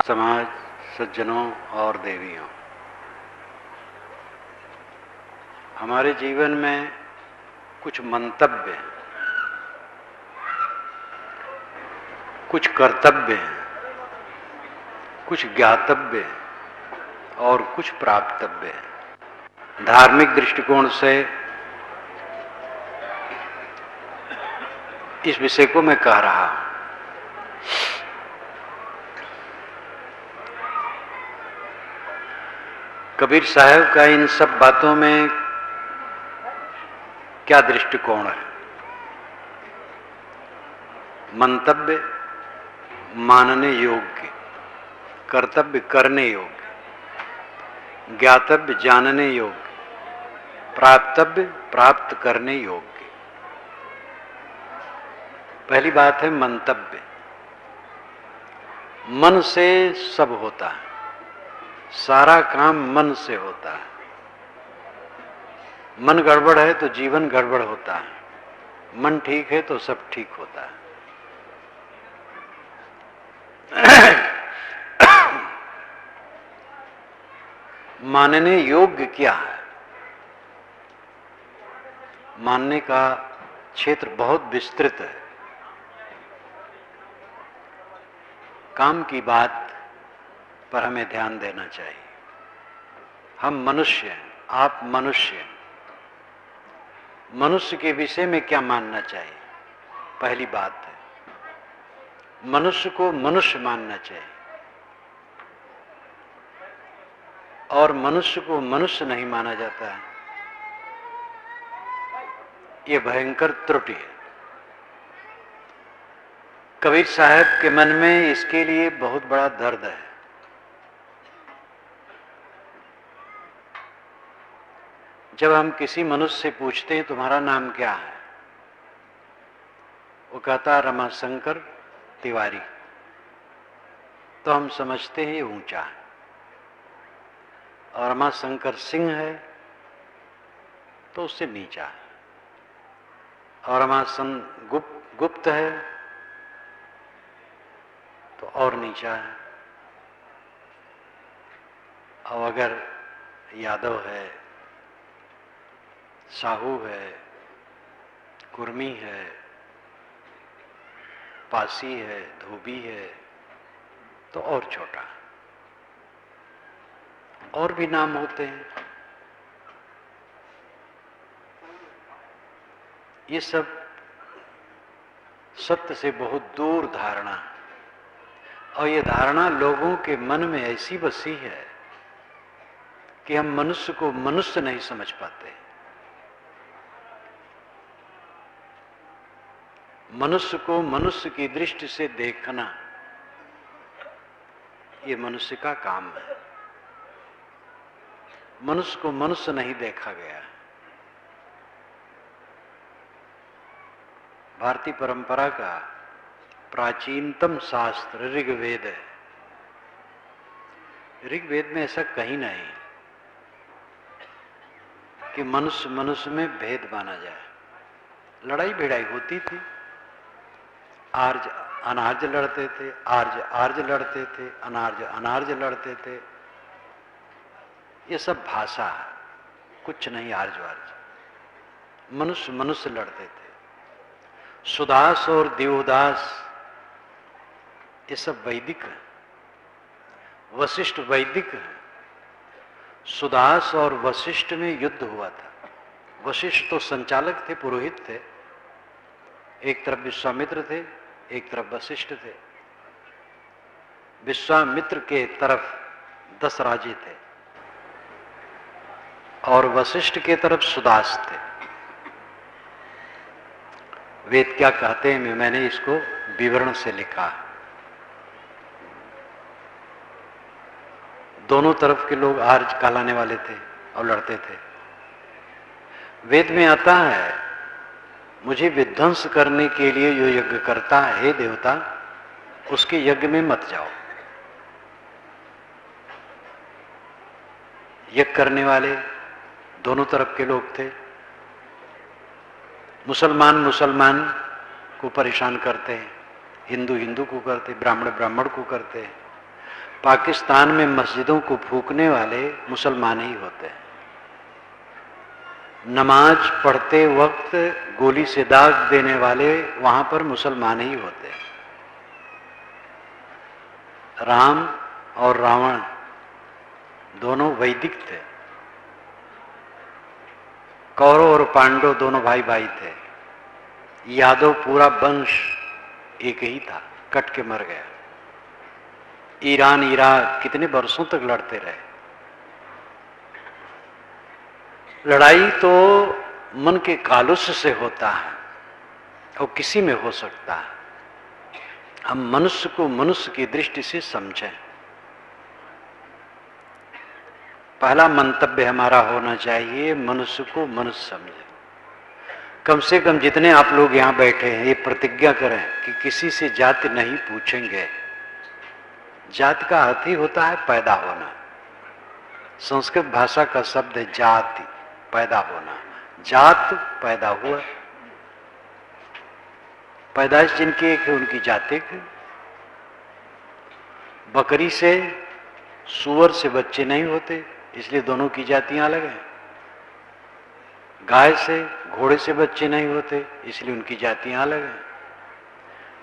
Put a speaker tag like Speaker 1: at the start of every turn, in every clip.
Speaker 1: समाज, सज्जनों और देवियों, हमारे जीवन में कुछ मंतव्य हैं, कुछ कर्तव्य हैं, कुछ ज्ञातव्य हैं और कुछ प्राप्तव्य हैं। धार्मिक दृष्टिकोण से इस विषय को मैं कह रहा हूं। कबीर साहब का इन सब बातों में क्या दृष्टिकोण है? मंतव्य मानने योग्य, कर्तव्य करने योग्य, ज्ञातव्य जानने योग्य, प्राप्तव्य प्राप्त करने योग्य। पहली बात है मंतव्य। मन से सब होता है, सारा काम मन से होता है। मन गड़बड़ है तो जीवन गड़बड़ होता है, मन ठीक है तो सब ठीक होता है। मानने योग्य क्या है? मानने का क्षेत्र बहुत विस्तृत है। काम की बात पर हमें ध्यान देना चाहिए। हम मनुष्य हैं, आप मनुष्य हैं। मनुष्य के विषय में क्या मानना चाहिए? पहली बात है मनुष्य को मनुष्य मानना चाहिए और मनुष्य को मनुष्य नहीं माना जाता है। यह भयंकर त्रुटि है। कबीर साहब के मन में इसके लिए बहुत बड़ा दर्द है। जब हम किसी मनुष्य से पूछते हैं तुम्हारा नाम क्या है, वो कहता रमाशंकर तिवारी, तो हम समझते हैं ये ऊंचा है। और रमाशंकर सिंह है तो उससे नीचा है। और रमाशंकर गुप्त है तो और नीचा है। और अगर यादव है, साहू है, कुर्मी है, पासी है, धोबी है तो और छोटा। और भी नाम होते हैं। ये सब सत्य से बहुत दूर धारणा है। और ये धारणा लोगों के मन में ऐसी बसी है कि हम मनुष्य को मनुष्य नहीं समझ पाते। मनुष्य को मनुष्य की दृष्टि से देखना ये मनुष्य का काम है। मनुष्य को मनुष्य नहीं देखा गया। भारतीय परंपरा का प्राचीनतम शास्त्र ऋग्वेद है। ऋग्वेद में ऐसा कहीं नहीं कि मनुष्य मनुष्य में भेद माना जाए। लड़ाई भिड़ाई होती थी, आर्य अनार्य लड़ते थे, आर्य आर्य लड़ते थे, अनार्य अनार्य लड़ते थे। ये सब भाषा है, कुछ नहीं आर्य वार्य। मनुष्य मनुष्य लड़ते थे। सुदास और देवदास ये सब वैदिक है। वशिष्ठ वैदिक है। सुदास और वशिष्ठ में युद्ध हुआ था। वशिष्ठ तो संचालक थे, पुरोहित थे। एक तरफ विश्वामित्र थे, एक तरफ वशिष्ठ थे। विश्वामित्र के तरफ 10 राजे थे और वशिष्ठ के तरफ सुदास थे। वेद क्या कहते हैं मैंने इसको विवरण से लिखा। दोनों तरफ के लोग आर्य कहलाने वाले थे और लड़ते थे। वेद में आता है मुझे विध्वंस करने के लिए जो यज्ञ करता है, हे देवता, उसके यज्ञ में मत जाओ। यज्ञ करने वाले दोनों तरफ के लोग थे। मुसलमान मुसलमान को परेशान करते हैं, हिंदू हिंदू को करते, ब्राह्मण ब्राह्मण को करते हैं। पाकिस्तान में मस्जिदों को फूंकने वाले मुसलमान ही होते हैं। नमाज पढ़ते वक्त गोली से दाग देने वाले वहां पर मुसलमान ही होते हैं। राम और रावण दोनों वैदिक थे। कौरव और पांडव दोनों भाई भाई थे। यादव पूरा वंश एक ही था, कट के मर गया। ईरान इराक कितने वर्षों तक लड़ते रहे। लड़ाई तो मन के कालुष्य से होता है और किसी में हो सकता है। हम मनुष्य को मनुष्य की दृष्टि से समझें। पहला मंतव्य हमारा होना चाहिए, मनुष्य को मनुष्य समझें। कम से कम जितने आप लोग यहां बैठे हैं, ये प्रतिज्ञा करें कि किसी से जाति नहीं पूछेंगे। जाति का अर्थ ही होता है पैदा होना। संस्कृत भाषा का शब्द है जाति, पैदा होना। जात पैदा हुआ, पैदाइश जिनकी एक है उनकी जाति एक है। बकरी से सूअर से बच्चे नहीं होते, इसलिए दोनों की जातियां अलग हैं। गाय से घोड़े से बच्चे नहीं होते, इसलिए उनकी जातियां अलग हैं।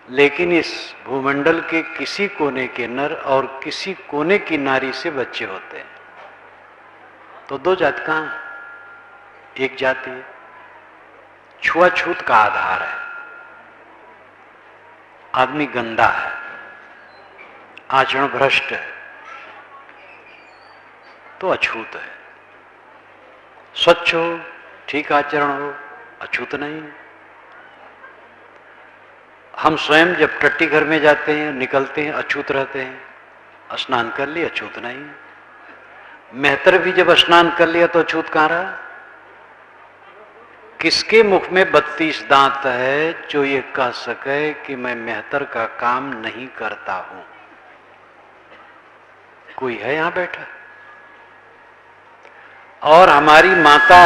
Speaker 1: लेकिन इस भूमंडल के किसी कोने के नर और किसी कोने की नारी से बच्चे होते हैं। तो दो जाति कहां? एक जाति है। छुआछूत का आधार है। आदमी गंदा है, आचरण भ्रष्ट है, तो अछूत है। स्वच्छ हो, ठीक आचरण हो, अछूत नहीं। हम स्वयं जब टट्टी घर में जाते हैं, निकलते हैं, अछूत रहते हैं। स्नान कर लिया, अछूत नहीं। मेहतर भी जब स्नान कर लिया तो अछूत कहां रहा? किसके मुख में 32 दांत है जो ये कह सके कि मैं मेहतर का काम नहीं करता हूं? कोई है यहां बैठा? और हमारी माता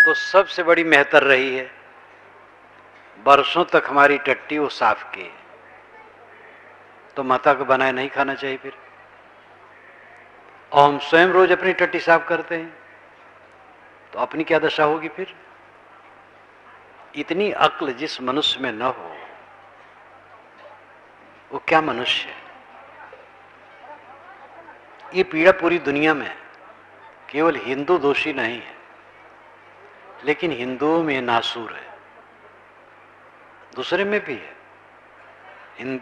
Speaker 1: तो सबसे बड़ी मेहतर रही है। बरसों तक हमारी टट्टी वो साफ की है, तो माता को बनाए नहीं खाना चाहिए फिर? और हम स्वयं रोज अपनी टट्टी साफ करते हैं, तो अपनी क्या दशा होगी फिर? इतनी अक्ल जिस मनुष्य में न हो, वो क्या मनुष्य है? ये पीड़ा पूरी दुनिया में है। केवल हिंदू दोषी नहीं है, लेकिन हिंदुओं में नासूर है, दूसरे में भी है।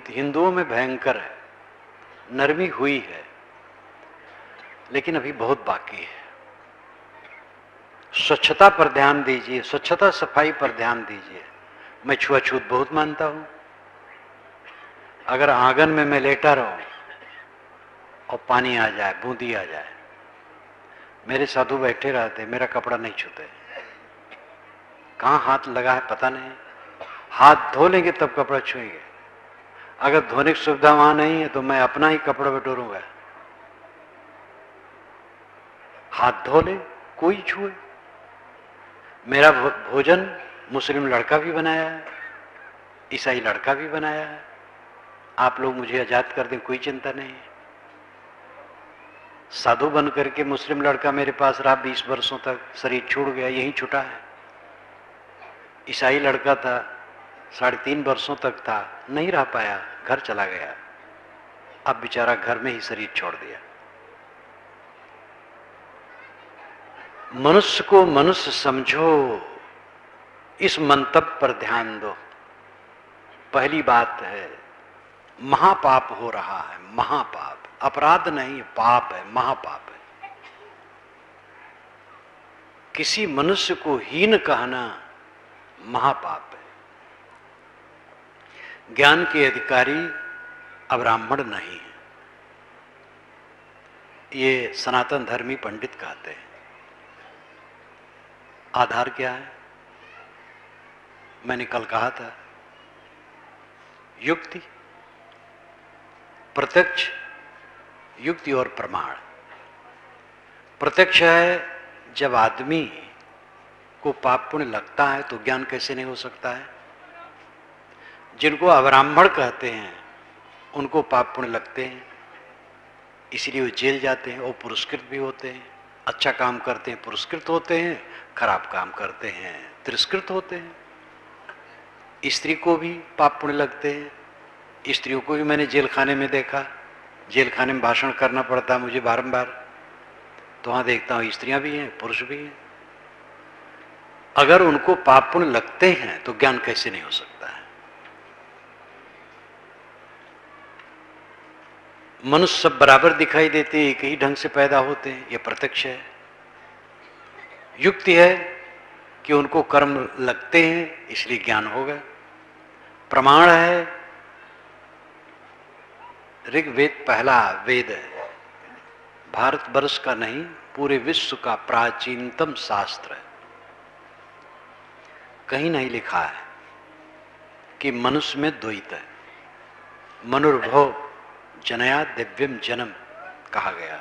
Speaker 1: हिंदुओं में भयंकर है, नरमी हुई है, लेकिन अभी बहुत बाकी है। स्वच्छता पर ध्यान दीजिए, स्वच्छता सफाई पर ध्यान दीजिए। मैं छुआछूत बहुत मानता हूं। अगर आंगन में मैं लेटा रहूं और पानी आ जाए, बूंदी आ जाए, मेरे साधु बैठे रहते, मेरा कपड़ा नहीं छूते। कहां हाथ लगा है पता नहीं। हाथ धो लेंगे तब कपड़ा छुएंगे। अगर धोने की सुविधा वहां नहीं है तो मैं अपना ही कपड़ा बटोरूंगा। हाथ धो ले, कोई छुए। मेरा भोजन मुस्लिम लड़का भी बनाया है, ईसाई लड़का भी बनाया है। आप लोग मुझे आजाद कर दें, कोई चिंता नहीं है। साधु बन करके मुस्लिम लड़का मेरे पास रहा 20 वर्षों तक, शरीर छूट गया, यहीं छूटा है। ईसाई लड़का था, 3.5 वर्षों तक था, नहीं रह पाया, घर चला गया। अब बेचारा घर में ही शरीर छोड़ दिया। मनुष्य को मनुष्य समझो, इस मंतव्य पर ध्यान दो। पहली बात है, महापाप हो रहा है। महापाप, अपराध नहीं, पाप है, महापाप है। किसी मनुष्य को हीन कहना महापाप है। ज्ञान के अधिकारी अब ब्राह्मण नहीं है, ये सनातन धर्मी पंडित कहते हैं। आधार क्या है? मैंने कल कहा था, युक्ति, प्रत्यक्ष, युक्ति और प्रमाण। प्रत्यक्ष है, जब आदमी को पाप पुण्य लगता है तो ज्ञान कैसे नहीं हो सकता है? जिनको अब्राह्मण कहते हैं उनको पाप पुण्य लगते हैं, इसलिए वो जेल जाते हैं और पुरस्कृत भी होते हैं। अच्छा काम करते हैं पुरस्कृत होते हैं, खराब काम करते हैं तिरस्कृत होते हैं। स्त्री को भी पाप पुण्य लगते हैं। स्त्रियों को भी मैंने जेल खाने में देखा, जेल खाने में भाषण करना पड़ता है मुझे बारंबार, तो वहां देखता हूं स्त्रियां भी हैं पुरुष भी हैं। अगर उनको पाप पुण्य लगते हैं तो ज्ञान कैसे नहीं हो सकता है। मनुष्य सब बराबर दिखाई देते हैं, एक ही ढंग से पैदा होते हैं, यह प्रत्यक्ष है। युक्ति है कि उनको कर्म लगते हैं इसलिए ज्ञान होगा। प्रमाण है ऋग्वेद पहला वेद है, भारतवर्ष का नहीं पूरे विश्व का प्राचीनतम शास्त्र है। कहीं नहीं लिखा है कि मनुष्य में द्वैत है। मनुर्भव जनया दिव्यम जन्म कहा गया।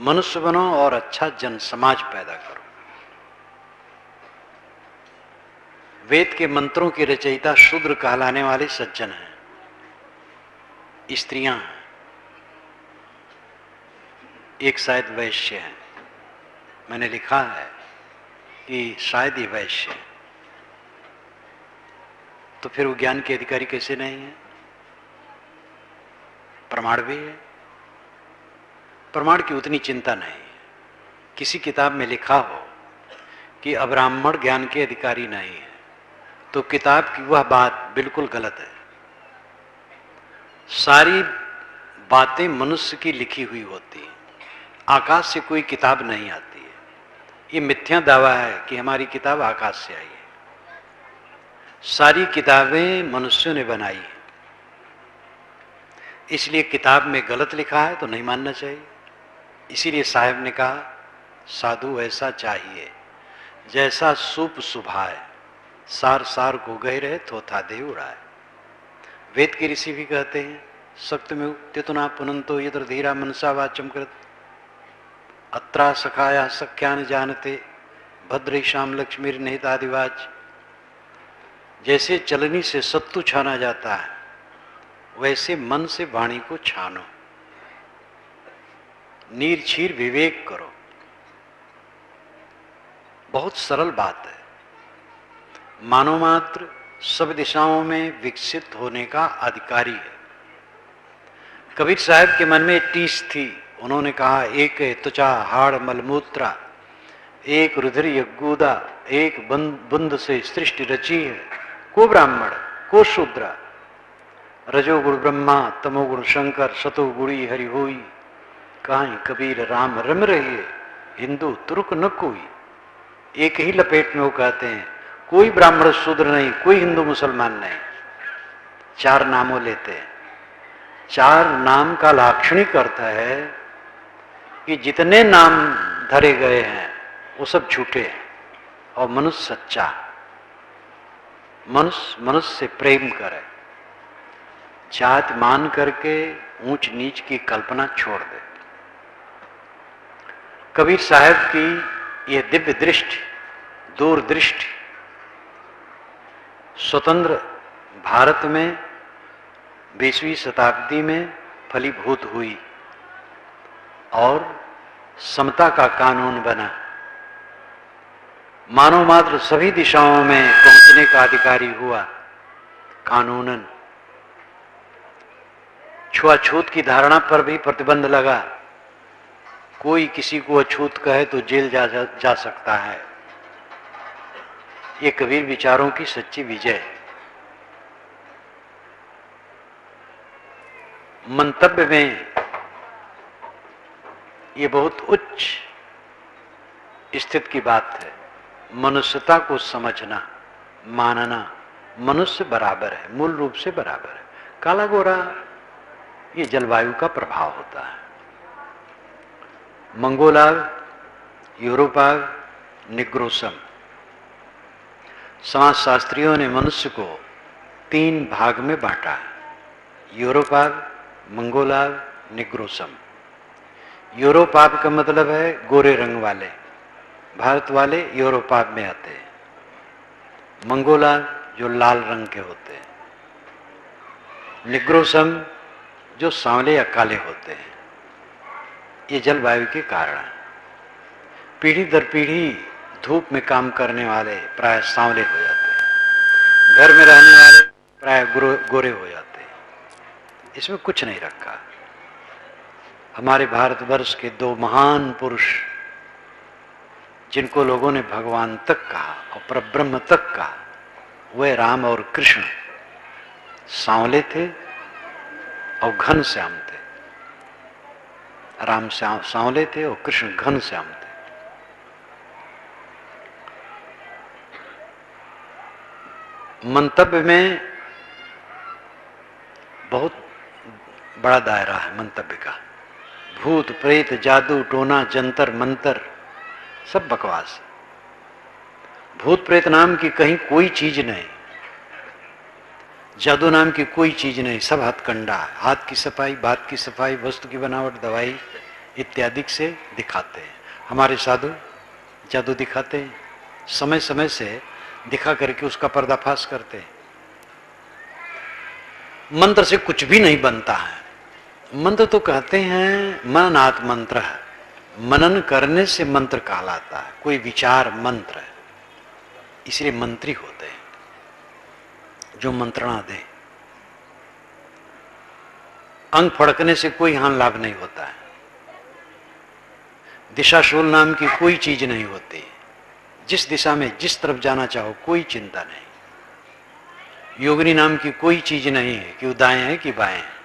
Speaker 1: मनुष्य बनो और अच्छा जन समाज पैदा करो। वेद के मंत्रों की रचयिता शूद्र कहलाने वाले सज्जन हैं, स्त्रियां हैं, एक शायद वैश्य है। मैंने लिखा है कि शायद ये वैश्य है, तो फिर वो ज्ञान के अधिकारी कैसे नहीं है? प्रमाण भी है। प्रमाण की उतनी चिंता नहीं है। किसी किताब में लिखा हो कि अब्राह्मण ज्ञान के अधिकारी नहीं है, तो किताब की वह बात बिल्कुल गलत है। सारी बातें मनुष्य की लिखी हुई होती हैं, आकाश से कोई किताब नहीं आती है। ये मिथ्या दावा है कि हमारी किताब आकाश से आई है। सारी किताबें मनुष्यों ने बनाई है, इसलिए किताब में गलत लिखा है तो नहीं मानना चाहिए। इसीलिए साहब ने कहा साधु ऐसा चाहिए जैसा सूप सुभाए, सार सार को गहरे थोथा दे उड़ाए। वेद के ऋषि भी कहते हैं सत्य में उक्तितुना पुनंतो यत्र धीरा मनसा वाचम कृत अत्रा सखाया सख्यान जानते भद्रेशाम लक्ष्मीर निहित आदिवाच। जैसे चलनी से सत्तू छाना जाता है वैसे मन से वाणी को छानो, नीर छीर विवेक करो। बहुत सरल बात है। मानव मात्र सब दिशाओं में विकसित होने का अधिकारी है। कबीर साहब के मन में टीस थी, उन्होंने कहा एक त्वचा हाड़ मलमूत्रा, एक रुधिर यज्ञूदा, एक बुंद से सृष्टि रची है। को ब्राह्मण को शूद्र, रजोगुण ब्रह्मा तमोगुण शंकर, सतोगुणी हरि होई। कहीं कबीर राम रम रहिए, हिंदू तुर्क न कोई। एक ही लपेट में वो कहते हैं कोई ब्राह्मण शूद्र नहीं, कोई हिंदू मुसलमान नहीं। चार नामों लेते हैं। चार नाम का लाक्षणिक अर्थ है कि जितने नाम धरे गए हैं वो सब झूठे हैं और मनुष्य सच्चा। मनुष्य से प्रेम करे, जात मान करके ऊंच नीच की कल्पना छोड़ दे। कबीर साहब की यह दिव्य दृष्टि, दूरदृष्टि स्वतंत्र भारत में 20वीं शताब्दी में फलीभूत हुई और समता का कानून बना। मानव मात्र सभी दिशाओं में पहुंचने का अधिकारी हुआ कानूनन। छुआछूत की धारणा पर भी प्रतिबंध लगा। कोई किसी को अछूत कहे तो जेल जा सकता है। ये कबीर विचारों की सच्ची विजय है। मंतव्य में ये बहुत उच्च स्थिति की बात है। मनुष्यता को समझना, मानना, मनुष्य बराबर है, मूल रूप से बराबर है। काला गोरा ये जलवायु का प्रभाव होता है। मंगोलाव, यूरोपाव, निग्रोसम। समाजशास्त्रियों ने मनुष्य को 3 भाग में बांटा है, यूरोपाव, मंगोलाव, निग्रोसम। यूरोपाव का मतलब है गोरे रंग वाले, भारत वाले यूरोपाव में आते हैं। मंगोलाव जो लाल रंग के होते हैं। निग्रोसम जो सांवले या काले होते हैं। ये जलवायु के कारण है। पीढ़ी दर पीढ़ी धूप में काम करने वाले प्राय सांवले हो जाते हैं, घर में रहने वाले प्राय गोरे हो जाते हैं। इसमें कुछ नहीं रखा। हमारे भारतवर्ष के दो महान पुरुष जिनको लोगों ने भगवान तक कहा और परब्रह्म तक कहा, वे राम और कृष्ण सांवले थे और घन श्याम थे। राम सांवले थे और कृष्ण घन श्याम थे। मंतव्य में बहुत बड़ा दायरा है मंतव्य का। भूत प्रेत जादू टोना जंतर मंतर सब बकवास। भूत प्रेत नाम की कहीं कोई चीज नहीं, जादू नाम की कोई चीज नहीं, सब हथकंडा। हाथ की सफाई, बात की सफाई, वस्तु की बनावट, दवाई इत्यादि से दिखाते हैं। हमारे साधु जादू दिखाते हैं, समय समय से दिखा करके उसका पर्दाफाश करते हैं। मंत्र से कुछ भी नहीं बनता है। मंत्र तो कहते हैं मननात् मंत्र है, मनन करने से मंत्र कहलाता है। कोई विचार मंत्र है, इसलिए मंत्री होते हैं जो मंत्रणा दे। अंग फड़कने से कोई हानि लाभ नहीं होता है। दिशाशूल नाम की कोई चीज नहीं होती। जिस दिशा में जिस तरफ जाना चाहो कोई चिंता नहीं। योगिनी नाम की कोई चीज नहीं है कि वो दाएं है कि बाएं है।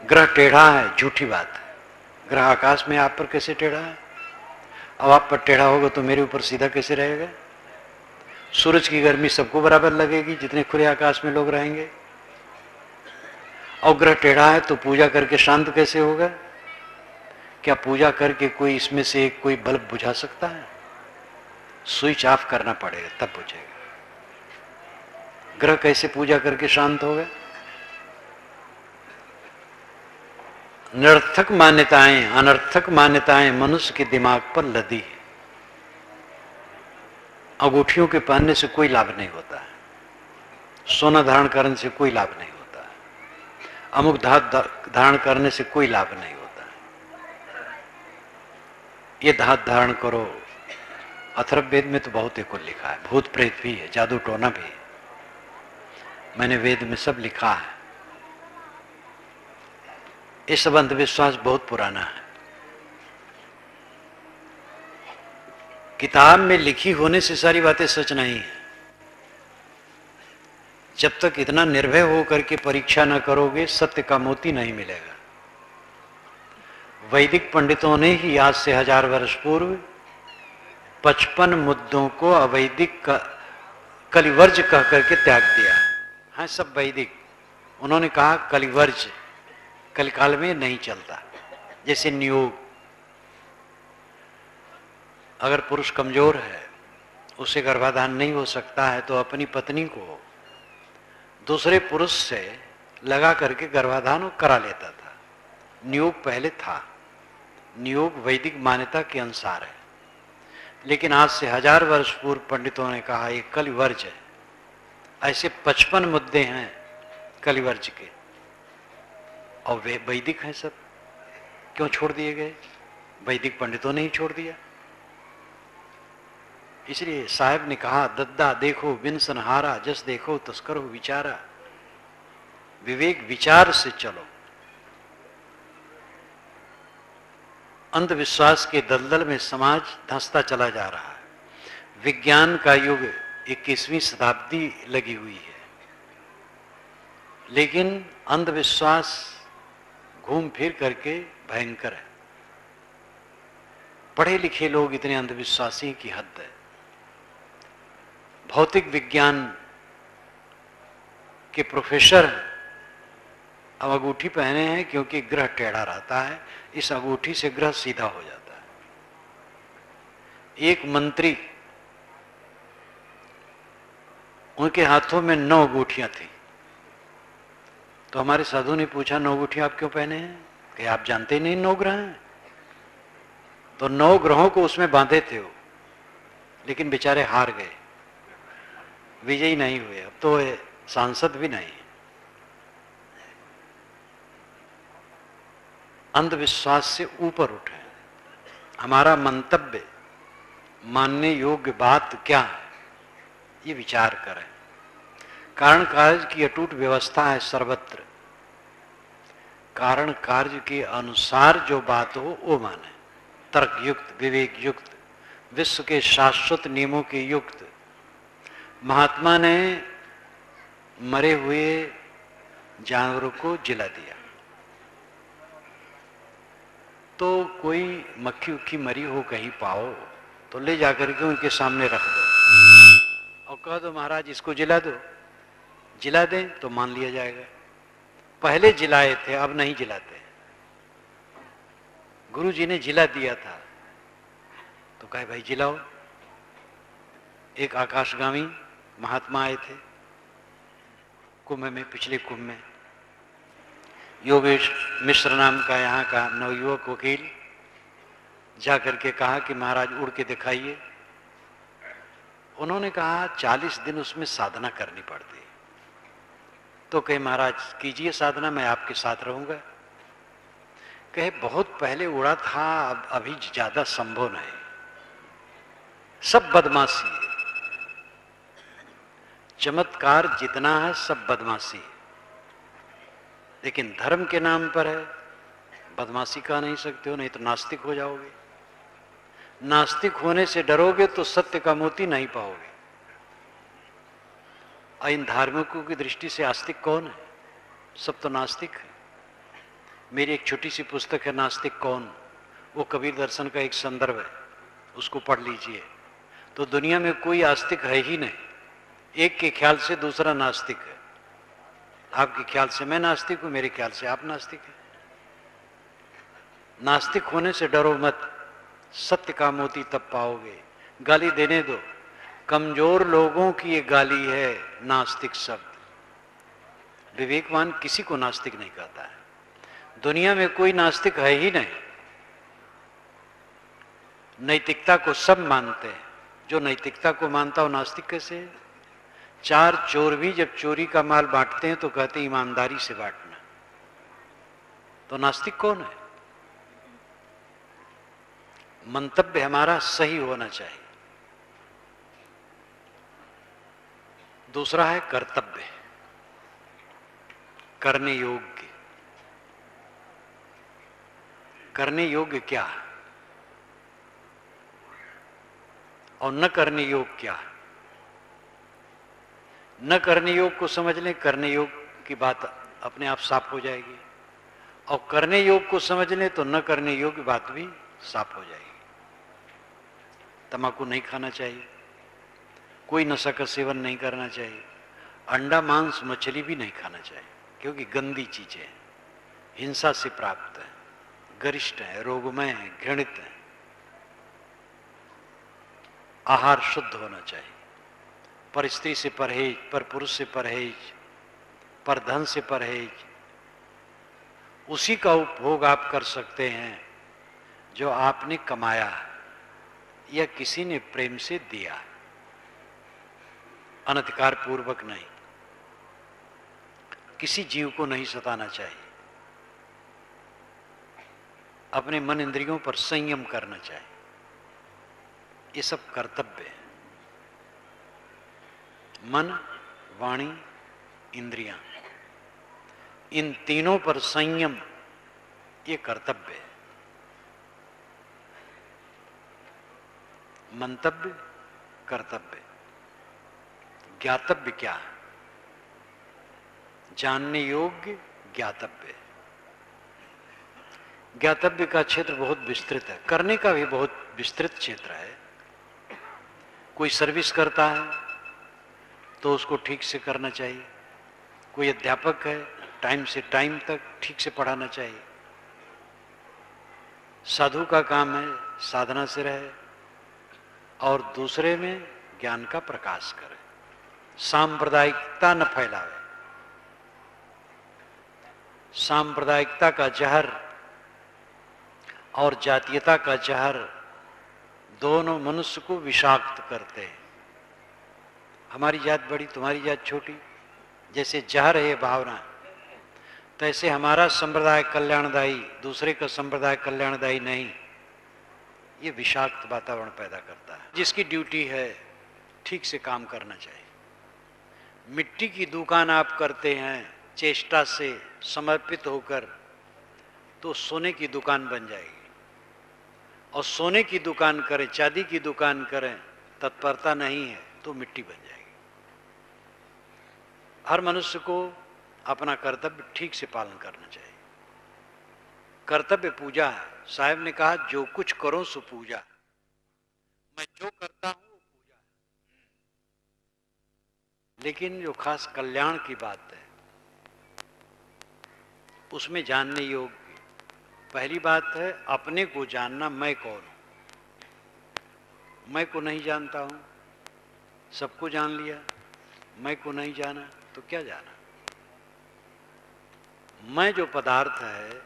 Speaker 1: ग्रह टेढ़ा है, झूठी बात है। ग्रह आकाश में आप पर कैसे टेढ़ा है? अब आप पर टेढ़ा होगा तो मेरे ऊपर सीधा कैसे रहेगा? सूरज की गर्मी सबको बराबर लगेगी जितने खुले आकाश में लोग रहेंगे। और ग्रह टेढ़ा है तो पूजा करके शांत कैसे होगा? क्या पूजा करके कोई इसमें से एक कोई बल्ब बुझा सकता है? स्विच ऑफ करना पड़ेगा तब बुझेगा। ग्रह कैसे पूजा करके शांत होगा? निरर्थक मान्यताएं, अनर्थक मान्यताएं मनुष्य के दिमाग पर लदी है। अंगूठियों के पहनने से कोई लाभ नहीं होता है। सोना धारण करने से कोई लाभ नहीं होता है। अमुक धातु धारण करने से कोई लाभ नहीं होता है। ये धातु धारण करो। अथर्ववेद में तो बहुत ही कुछ लिखा है। भूत प्रेत भी है, जादू टोना भी है। मैंने वेद में सब लिखा है। ये सब अंधविश्वास बहुत पुराना है। किताब में लिखी होने से सारी बातें सच नहीं है। जब तक इतना निर्भय हो करके परीक्षा न करोगे सत्य का मोती नहीं मिलेगा। वैदिक पंडितों ने ही आज से 1000 वर्ष पूर्व 55 मुद्दों को अवैदिक कलिवर्ज कह करके त्याग दिया है। सब वैदिक। उन्होंने कहा कलिवर्ज कलिकाल में नहीं चलता। जैसे नियोग, अगर पुरुष कमजोर है, उसे गर्भाधान नहीं हो सकता है तो अपनी पत्नी को दूसरे पुरुष से लगा करके गर्भाधान करा लेता था। नियोग पहले था। नियोग वैदिक मान्यता के अनुसार है। लेकिन आज से 1000 वर्ष पूर्व पंडितों ने कहा ये कलिवर्ज है। ऐसे 55 मुद्दे हैं कलिवर्ज के और वे वैदिक हैं सब। क्यों छोड़ दिए गए? वैदिक पंडितों ने ही छोड़ दिया। इसलिए साहब ने कहा दद्दा देखो बिनसन हारा, जस देखो तस्करो विचारा। विवेक विचार से चलो। अंधविश्वास के दलदल में समाज धंसता चला जा रहा है। विज्ञान का युग 21वीं शताब्दी लगी हुई है, लेकिन अंधविश्वास घूम फिर करके भयंकर है। पढ़े लिखे लोग इतने अंधविश्वासी की हद है। भौतिक विज्ञान के प्रोफेसर अब अंगूठी पहने हैं क्योंकि ग्रह टेढ़ा रहता है। इस अंगूठी से ग्रह सीधा हो जाता है। एक मंत्री, उनके हाथों में 9 अंगूठियां थी। तो हमारे साधु ने पूछा 9 अंगूठियां आप क्यों पहने हैं? कि आप जानते नहीं 9 ग्रह हैं। तो 9 ग्रहों को उसमें बांधे थे वो, लेकिन बेचारे हार गए, विजयी नहीं हुए। अब तो सांसद भी नहीं। अंधविश्वास से ऊपर उठे, हमारा मंतव्य मानने योग्य बात क्या है ये विचार करें। कारण कार्य की अटूट व्यवस्था है सर्वत्र, कारण कार्य के अनुसार जो बात हो वो माने, तर्क युक्त, विवेक युक्त, विश्व के शाश्वत नियमों के युक्त। महात्मा ने मरे हुए जानवरों को जिला दिया, तो कोई मक्खी उक्खी मरी हो कहीं पाओ तो ले जाकर के उनके सामने रख दो और कह दो महाराज इसको जिला दो, जिला दें तो मान लिया जाएगा। पहले जिलाए थे, अब नहीं जिलाते। गुरु जी ने जिला दिया था तो कहे भाई जिलाओ। एक आकाशगामी महात्मा आए थे कुंभ में, पिछले कुंभ में, योगेश मिश्र नाम का यहाँ का नवयुवक वकील जाकर के कहा कि महाराज उड़ के दिखाइए। उन्होंने कहा 40 दिन उसमें साधना करनी पड़ती है। तो कहे महाराज कीजिए साधना, मैं आपके साथ रहूंगा। कहे बहुत पहले उड़ा था, अब अभी ज्यादा संभव नहीं, सब बदमाशी है, चमत्कार जितना है सब बदमाशी है, लेकिन धर्म के नाम पर है, बदमाशी कह नहीं सकते हो, नहीं तो नास्तिक हो जाओगे। नास्तिक होने से डरोगे तो सत्य का मोती नहीं पाओगे। इन धार्मिकों की दृष्टि से आस्तिक कौन है? सब तो नास्तिक है। मेरी एक छोटी सी पुस्तक है नास्तिक कौन, वो कबीर दर्शन का एक संदर्भ है, उसको पढ़ लीजिए। तो दुनिया में कोई आस्तिक है ही नहीं, एक के ख्याल से दूसरा नास्तिक है। आपके ख्याल से मैं नास्तिक हूं, मेरे ख्याल से आप नास्तिक हैं। नास्तिक होने से डरो मत, सत्य का मोती तब पाओगे। गाली देने दो, कमजोर लोगों की ये गाली है नास्तिक शब्द। विवेकवान किसी को नास्तिक नहीं कहता है। दुनिया में कोई नास्तिक है ही नहीं। नैतिकता को सब मानते हैं, जो नैतिकता को मानता हो नास्तिक कैसे है? 4 चोर भी जब चोरी का माल बांटते हैं तो कहते हैं ईमानदारी से बांटना, तो नास्तिक कौन है? मंतव्य हमारा सही होना चाहिए। दूसरा है कर्तव्य, करने योग्य। करने योग्य क्या और न करने योग्य क्या? न करने योग को समझ लें, करने योग की बात अपने आप साफ हो जाएगी, और करने योग को समझ लें तो न करने योग की बात भी साफ हो जाएगी। तंबाकू नहीं खाना चाहिए, कोई नशा का सेवन नहीं करना चाहिए, अंडा मांस मछली भी नहीं खाना चाहिए, क्योंकि गंदी चीजें हैं, हिंसा से प्राप्त है, गरिष्ठ है, रोगमय है, घृणित है। आहार शुद्ध होना चाहिए, पर स्त्री से परहेज, पर पुरुष से परहेज, पर धन से परहेज। उसी का उपभोग आप कर सकते हैं जो आपने कमाया या किसी ने प्रेम से दिया, अनधिकार पूर्वक नहीं। किसी जीव को नहीं सताना चाहिए, अपने मन इंद्रियों पर संयम करना चाहिए। ये सब कर्तव्य है। मन, वाणी, इंद्रियां, इन तीनों पर संयम ये कर्तव्य है। मंतव्य, कर्तव्य। ज्ञातव्य क्या है? जानने योग्य ज्ञातव्य। ज्ञातव्य का क्षेत्र बहुत विस्तृत है, करने का भी बहुत विस्तृत क्षेत्र है। कोई सर्विस करता है तो उसको ठीक से करना चाहिए। कोई अध्यापक है, टाइम से टाइम तक ठीक से पढ़ाना चाहिए। साधु का काम है साधना से रहे और दूसरे में ज्ञान का प्रकाश करे, सांप्रदायिकता न फैलावे। सांप्रदायिकता का जहर और जातीयता का जहर दोनों मनुष्य को विषाक्त करते हैं। हमारी जात बड़ी, तुम्हारी जात छोटी, जैसे जहर है ये भावना। तैसे हमारा संप्रदाय कल्याणदायी, दूसरे का संप्रदाय कल्याणदायी नहीं, ये विषाक्त वातावरण पैदा करता है। जिसकी ड्यूटी है ठीक से काम करना चाहिए। मिट्टी की दुकान आप करते हैं चेष्टा से समर्पित होकर, तो सोने की दुकान बन जाएगी। और सोने की दुकान करें, चांदी की दुकान करें, तत्परता नहीं है तो मिट्टी बन जाएगी। हर मनुष्य को अपना कर्तव्य ठीक से पालन करना चाहिए। कर्तव्य पूजा है। साहब ने कहा जो कुछ करो सो पूजा। मैं जो करता हूं वो पूजा है। लेकिन जो खास कल्याण की बात है उसमें जानने योग्य पहली बात है अपने को जानना, मैं कौन हूं। मैं को नहीं जानता हूं, सबको जान लिया, मैं को नहीं जाना तो क्या जाना। मैं जो पदार्थ है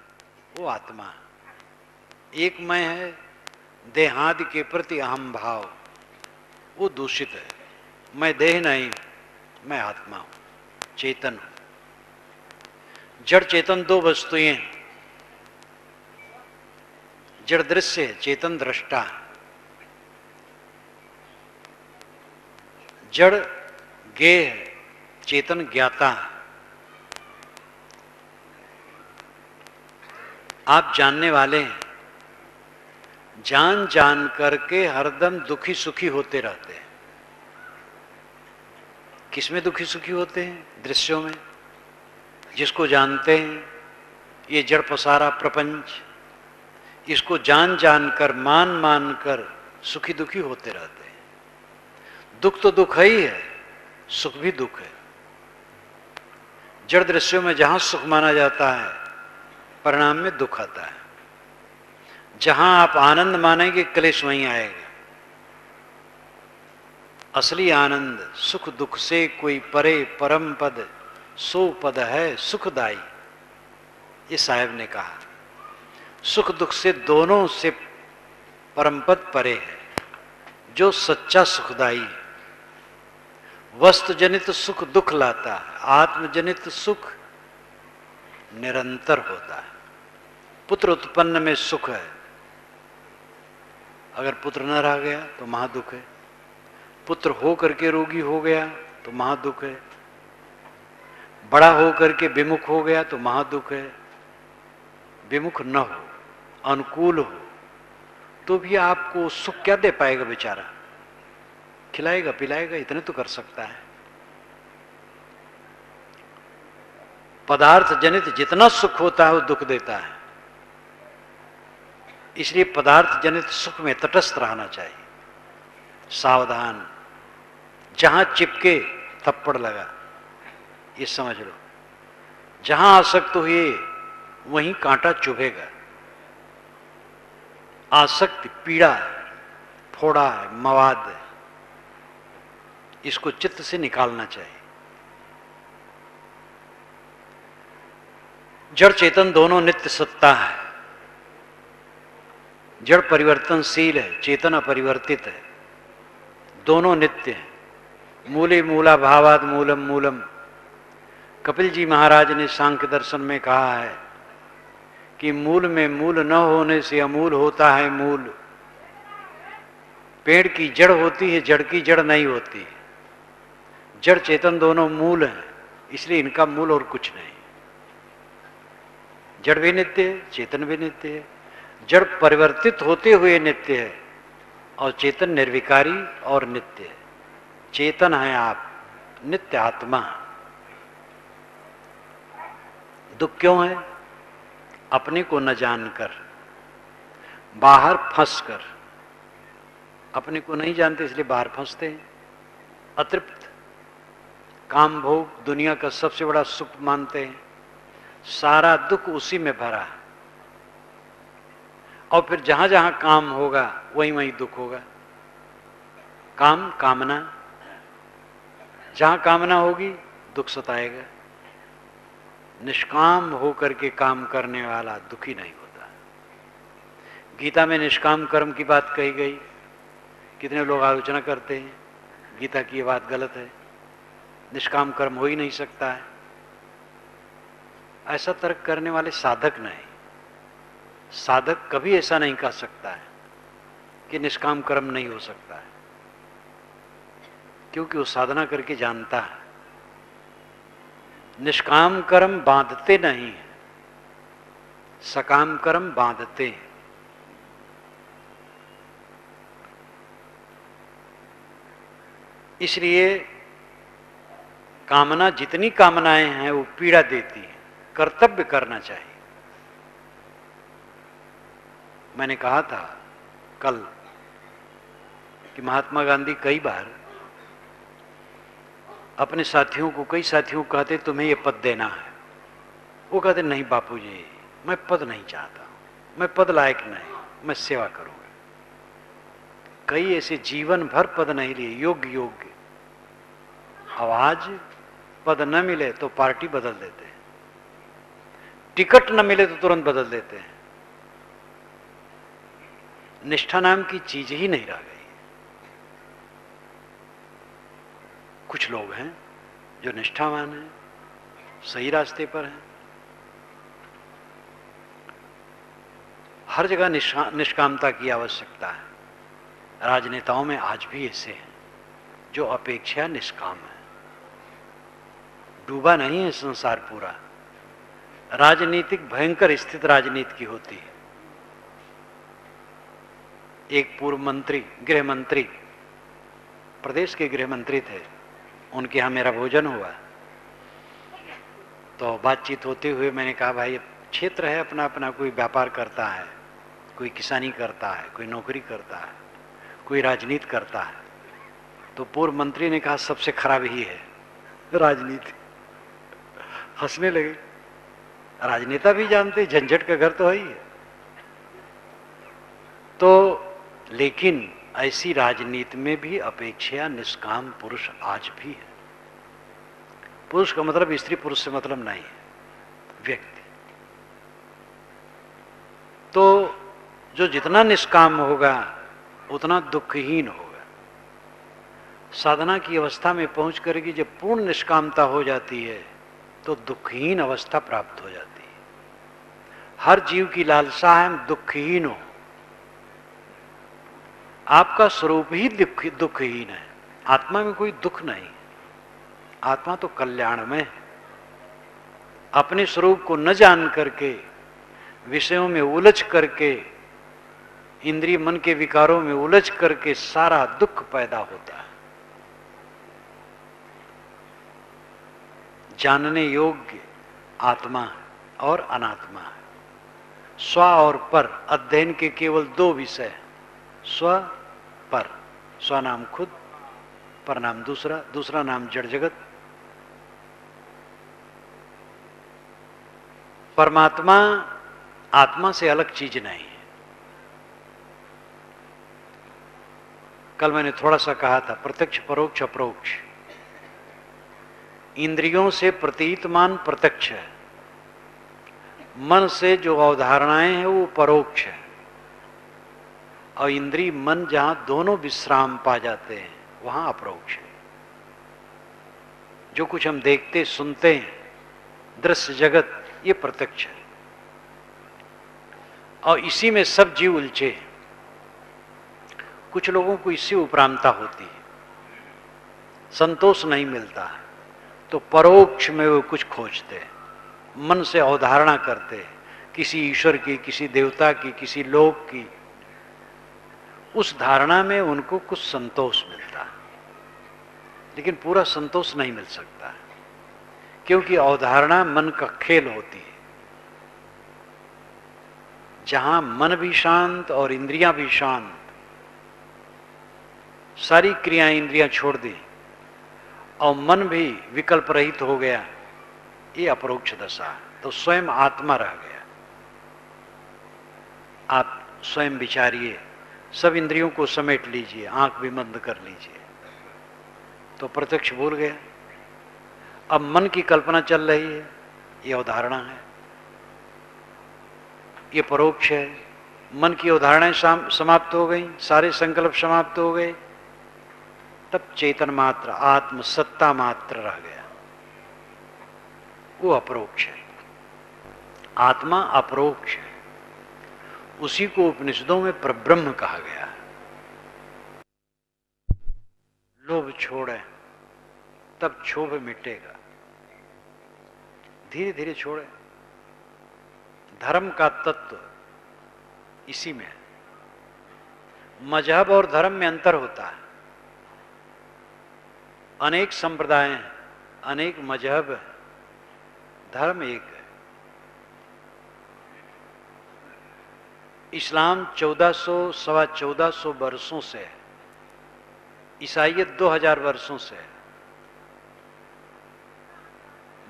Speaker 1: वो आत्मा है। एक मैं है देहादि के प्रति अहम भाव, वो दूषित है। मैं देह नहीं, मैं आत्मा हूं, चेतन हूं। जड़ चेतन दो वस्तुएं हैं। जड़ दृश्य है, चेतन दृष्टा। जड़ ज्ञेय है, चेतन ज्ञाता है। आप जानने वाले हैं, जान जान करके हरदम दुखी सुखी होते रहते हैं। किसमें दुखी सुखी होते हैं? दृश्यों में। जिसको जानते हैं ये जड़ पसारा प्रपंच, इसको जान जान कर मान मान कर सुखी दुखी होते रहते हैं। दुख तो दुख ही है, सुख भी दुख है। जड़ दृश्यों में जहां सुख माना जाता है परिणाम में दुख आता है। जहां आप आनंद मानेंगे क्लेश वहीं आएगा। असली आनंद सुख दुख से कोई परे परम पद, सो पद है सुखदाई। ये साहब ने कहा सुख दुख से दोनों से परम पद परे है, जो सच्चा सुखदाई है। वस्तु जनित सुख दुख लाता है, आत्मजनित सुख निरंतर होता है। पुत्र उत्पन्न में सुख है, अगर पुत्र न रह गया तो महादुख है। पुत्र हो करके रोगी हो गया तो महादुख है। बड़ा हो करके विमुख हो गया तो महादुख है। विमुख न हो, अनुकूल हो तो भी आपको सुख क्या दे पाएगा बेचारा? खिलाएगा पिलाएगा, इतने तो कर सकता है। पदार्थ जनित जितना सुख होता है वो दुख देता है। इसलिए पदार्थ जनित सुख में तटस्थ रहना चाहिए, सावधान। जहां चिपके थप्पड़ लगा, ये समझ लो। जहां आसक्त हुए वहीं कांटा चुभेगा। आसक्ति पीड़ा है, फोड़ा है, मवाद है। इसको चित्त से निकालना चाहिए। जड़ चेतन दोनों नित्य सत्ता है। जड़ परिवर्तनशील है, चेतन अपरिवर्तित है। दोनों नित्य हैं। मूले मूला भावाद मूलम मूलम। कपिल जी महाराज ने सांख्य दर्शन में कहा है कि मूल में मूल न होने से अमूल होता है मूल। पेड़ की जड़ होती है, जड़ की जड़ नहीं होती। जड़ चेतन दोनों मूल हैं, इसलिए इनका मूल और कुछ नहीं। जड़ भी नित्य है, चेतन भी नित्य है। जड़ परिवर्तित होते हुए नित्य है और चेतन निर्विकारी और नित्य है। चेतन है आप, नित्य आत्मा। दुख क्यों है? अपने को न जानकर, बाहर फंस कर। अपने को नहीं जानते इसलिए बाहर फंसते हैं। अतृप्त काम भोग दुनिया का सबसे बड़ा सुख मानते हैं। सारा दुख उसी में भरा है। और फिर जहां जहां काम होगा वहीं वहीं दुख होगा। काम कामना, जहां कामना होगी दुख सताएगा। निष्काम होकर के काम करने वाला दुखी नहीं होता। गीता में निष्काम कर्म की बात कही गई। कितने लोग आलोचना करते हैं गीता की ये बात गलत है, निष्काम कर्म हो ही नहीं सकता है। ऐसा तर्क करने वाले साधक नहीं। साधक कभी ऐसा नहीं कह सकता है कि निष्काम कर्म नहीं हो सकता है, क्योंकि वो साधना करके जानता है निष्काम कर्म बांधते नहीं, सकाम कर्म बांधते। इसलिए कामना, जितनी कामनाएं हैं वो पीड़ा देती है, कर्तव्य करना चाहिए। मैंने कहा था कल कि महात्मा गांधी कई बार अपने साथियों को, कई साथियों को कहते तुम्हें ये पद देना है। वो कहते नहीं बापूजी, मैं पद नहीं चाहता, मैं पद लायक नहीं, मैं सेवा करूंगा। कई ऐसे जीवन भर पद नहीं लिए, योग्य। अब आज पद न मिले तो पार्टी बदल देते हैं, टिकट न मिले तो तुरंत बदल देते हैं। निष्ठा नाम की चीज ही नहीं रह गई। कुछ लोग हैं जो निष्ठावान हैं, सही रास्ते पर हैं, हर जगह निष्कामता की आवश्यकता है। राजनेताओं में आज भी ऐसे हैं जो अपेक्षा निष्काम है। डूबा नहीं है संसार पूरा। राजनीतिक भयंकर स्थिति राजनीति की होती है। एक पूर्व मंत्री, गृह मंत्री, प्रदेश के गृह मंत्री थे, उनके यहाँ मेरा भोजन हुआ तो बातचीत होते हुए मैंने कहा भाई क्षेत्र है अपना अपना, कोई व्यापार करता है, कोई किसानी करता है, कोई नौकरी करता है, कोई राजनीति करता है। तो पूर्व मंत्री ने कहा सबसे खराब ही है राजनीति। हंसने लगे। राजनेता भी जानते झंझट का घर तो है ही है। तो लेकिन ऐसी राजनीति में भी अपेक्षा निष्काम पुरुष आज भी है। पुरुष का मतलब स्त्री पुरुष से मतलब नहीं है, व्यक्ति। तो जो जितना निष्काम होगा उतना दुखहीन होगा। साधना की अवस्था में पहुंच करके जब पूर्ण निष्कामता हो जाती है तो दुखहीन अवस्था प्राप्त हो जाती है। हर जीव की लालसा है हम दुखहीन हो। आपका स्वरूप ही दुखहीन है। आत्मा में कोई दुख नहीं, आत्मा तो कल्याण में है। अपने स्वरूप को न जान करके, विषयों में उलझ करके, इंद्रिय मन के विकारों में उलझ करके सारा दुख पैदा होता है। जानने योग्य आत्मा और अनात्मा है। स्व और पर अध्ययन के केवल दो विषय, स्व पर। स्व नाम खुद, पर नाम दूसरा, दूसरा नाम जड़ जगत। परमात्मा आत्मा से अलग चीज नहीं है। कल मैंने थोड़ा सा कहा था प्रत्यक्ष परोक्ष अपरोक्ष। इंद्रियों से प्रतीतमान प्रत्यक्ष है, मन से जो अवधारणाएं हैं वो परोक्ष है, और इंद्रिय मन जहां दोनों विश्राम पा जाते हैं वहां अपरोक्ष है। जो कुछ हम देखते सुनते हैं, दृश्य जगत, ये प्रत्यक्ष है, और इसी में सब जीव उलझे। कुछ लोगों को इससे उपरामता होती है, संतोष नहीं मिलता, तो परोक्ष में वो कुछ खोजते हैं, मन से अवधारणा करते हैं, किसी ईश्वर की, किसी देवता की, किसी लोक की। उस धारणा में उनको कुछ संतोष मिलता है, लेकिन पूरा संतोष नहीं मिल सकता, क्योंकि अवधारणा मन का खेल होती है। जहां मन भी शांत और इंद्रियां भी शांत, सारी क्रियाएं इंद्रियां छोड़ दी और मन भी विकल्प रहित हो गया, ये अपरोक्ष दशा है। तो स्वयं आत्मा रह गया। आप स्वयं विचारिए, सब इंद्रियों को समेट लीजिए, आंख भी बंद कर लीजिए, तो प्रत्यक्ष भूल गया। अब मन की कल्पना चल रही है, ये अवधारणा है, ये परोक्ष है। मन की अवधारणाएं समाप्त हो गई, सारे संकल्प समाप्त हो गए, तब चेतन मात्र, आत्म सत्ता मात्र रह गया, वो अपरोक्ष है। आत्मा अपरोक्ष है, उसी को उपनिषदों में परब्रह्म कहा गया है। लोभ छोड़े तब क्षोभ मिटेगा, धीरे धीरे छोड़े। धर्म का तत्व इसी में है। मजहब और धर्म में अंतर होता है। अनेक संप्रदाय हैं, अनेक मजहब हैं, धर्म एक है। इस्लाम 1400 सवा 1400 वर्षों से है, ईसाईयत 2000 वर्षों से है,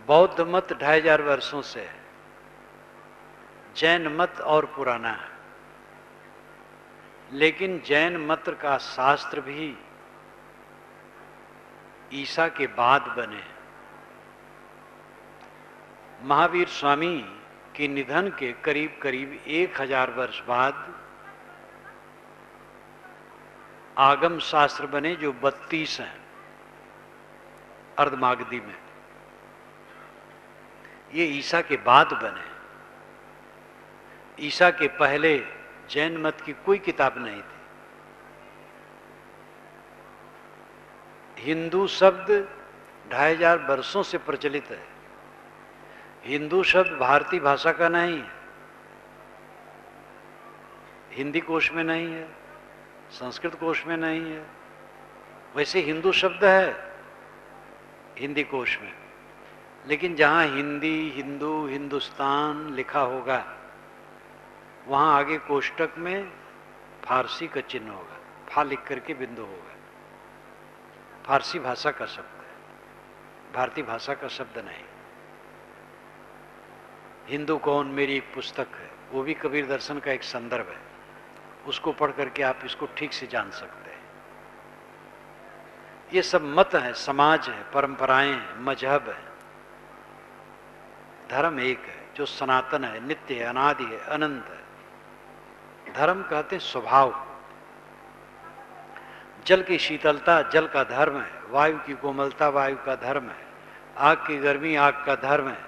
Speaker 1: बौद्ध मत 2500 वर्षों से है, जैन मत और पुराना है। लेकिन जैन मत का शास्त्र भी ईसा के बाद बने। महावीर स्वामी के निधन के करीब करीब 1000 वर्ष बाद आगम शास्त्र बने, जो 32 हैं अर्धमागधी में। ये ईसा के बाद बने। ईसा के पहले जैन मत की कोई किताब नहीं थी। हिंदू शब्द 2500 वर्षों से प्रचलित है। हिंदू शब्द भारतीय भाषा का नहीं है, हिंदी कोश में नहीं है, संस्कृत कोश में नहीं है। वैसे हिंदू शब्द है हिंदी कोश में, लेकिन जहां हिंदी, हिंदू, हिंदुस्तान लिखा होगा वहां आगे कोष्टक में फारसी का चिन्ह होगा, फा लिख करके बिंदु होगा। फारसी भाषा का शब्द है, भारतीय भाषा का शब्द नहीं। हिंदू कौन मेरी एक पुस्तक है, वो भी कबीर दर्शन का एक संदर्भ है, उसको पढ़ करके आप इसको ठीक से जान सकते हैं। ये सब मत है, समाज है, परंपराएं हैं, मजहब है। धर्म एक है जो सनातन है, नित्य है, अनादि है, अनंत है। धर्म कहते हैं स्वभाव। जल की शीतलता जल का धर्म है, वायु की कोमलता वायु का धर्म है, आग की गर्मी आग का धर्म है।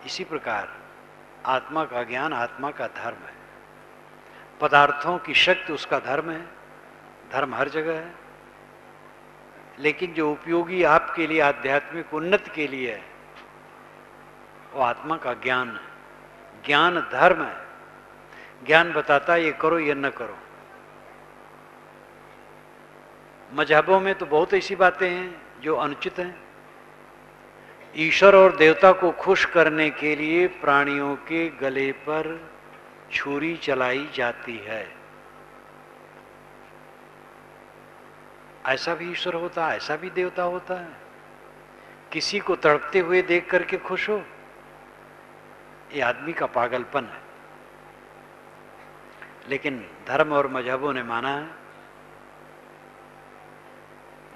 Speaker 1: इसी प्रकार आत्मा का ज्ञान आत्मा का धर्म है। पदार्थों की शक्ति उसका धर्म है। धर्म हर जगह है, लेकिन जो उपयोगी आपके लिए आध्यात्मिक उन्नति के लिए है वो आत्मा का ज्ञान है। ज्ञान धर्म है। ज्ञान बताता है ये करो ये न करो। मजहबों में तो बहुत ऐसी बातें हैं जो अनुचित हैं। ईश्वर और देवता को खुश करने के लिए प्राणियों के गले पर छुरी चलाई जाती है। ऐसा भी ईश्वर होता है, ऐसा भी देवता होता है। किसी को तड़पते हुए देख करके खुश हो, ये आदमी का पागलपन है। लेकिन धर्म और मजहबों ने माना है।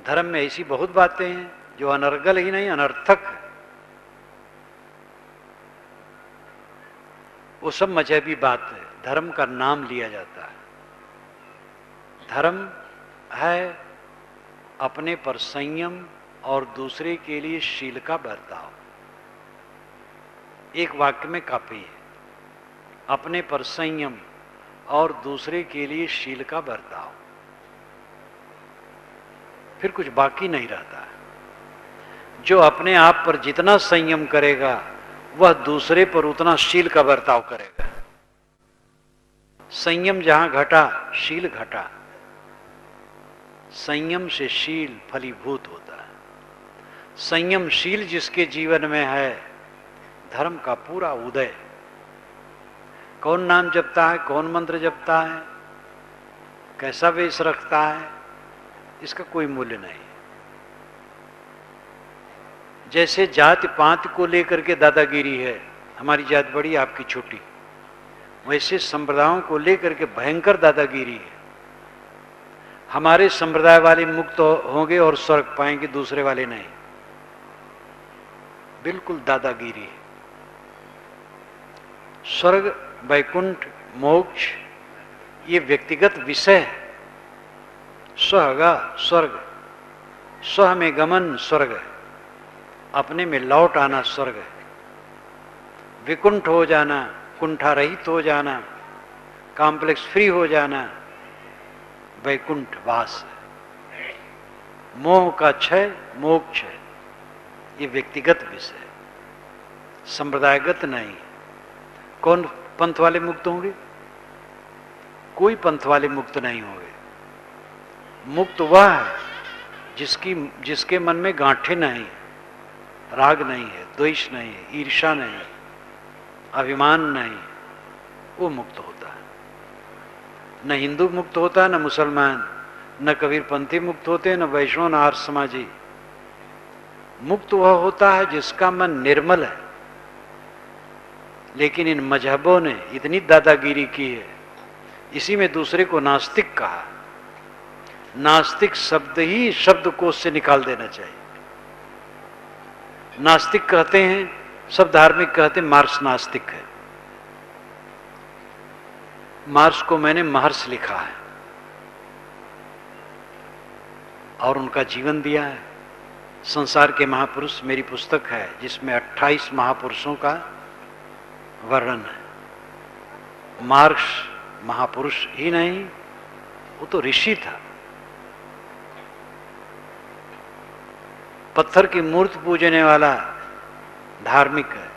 Speaker 1: धर्म में ऐसी बहुत बातें हैं जो अनर्गल ही नहीं अनर्थक है। वो सब मजहबी बात है, धर्म का नाम लिया जाता है। धर्म है अपने पर संयम और दूसरे के लिए शील का बर्ताव। एक वाक्य में काफी है, अपने पर संयम और दूसरे के लिए शील का बर्ताव। फिर कुछ बाकी नहीं रहता है। जो अपने आप पर जितना संयम करेगा वह दूसरे पर उतना शील का बर्ताव करेगा। संयम जहां घटा शील घटा। संयम से शील फलीभूत होता है। संयमशील जिसके जीवन में है, धर्म का पूरा उदय। कौन नाम जपता है, कौन मंत्र जपता है, कैसा वेश रखता है, इसका कोई मूल्य नहीं। जैसे जाति पात को लेकर के दादागिरी है, हमारी जात बड़ी आपकी छोटी, वैसे संप्रदायों को लेकर के भयंकर दादागिरी है। हमारे संप्रदाय वाले मुक्त होंगे और स्वर्ग पाएंगे, दूसरे वाले नहीं। बिल्कुल दादागिरी है। स्वर्ग, वैकुंठ, मोक्ष ये व्यक्तिगत विषय है। स्वगा स्वर्ग, स्व में गमन स्वर्ग है, अपने में लौट आना स्वर्ग है। विकुंठ हो जाना, कुंठा रहित हो जाना, कॉम्प्लेक्स फ्री हो जाना, वैकुंठ वास है। मोह का क्षय मोक्ष है। ये व्यक्तिगत विषय है, संप्रदायगत नहीं। कौन पंथ वाले मुक्त होंगे? कोई पंथ वाले मुक्त नहीं होंगे। मुक्त वह है जिसके मन में गांठें नहीं, राग नहीं है, द्वेष नहीं है, ईर्ष्या नहीं है, अभिमान नहीं, वो मुक्त होता है। न हिंदू मुक्त होता है, न मुसलमान, न कबीरपंथी मुक्त होते, न वैष्णव, न आर्य समाजी। मुक्त वह होता है जिसका मन निर्मल है। लेकिन इन मजहबों ने इतनी दादागिरी की है, इसी में दूसरे को नास्तिक कहा। नास्तिक शब्द ही शब्दकोश से निकाल देना चाहिए। नास्तिक कहते हैं, सब धार्मिक कहते हैं मार्क्स नास्तिक है। मार्क्स को मैंने महर्ष लिखा है और उनका जीवन दिया है। संसार के महापुरुष मेरी पुस्तक है जिसमें 28 महापुरुषों का वर्णन है। मार्क्स महापुरुष ही नहीं, वो तो ऋषि था। पत्थर की मूर्ति पूजने वाला धार्मिक है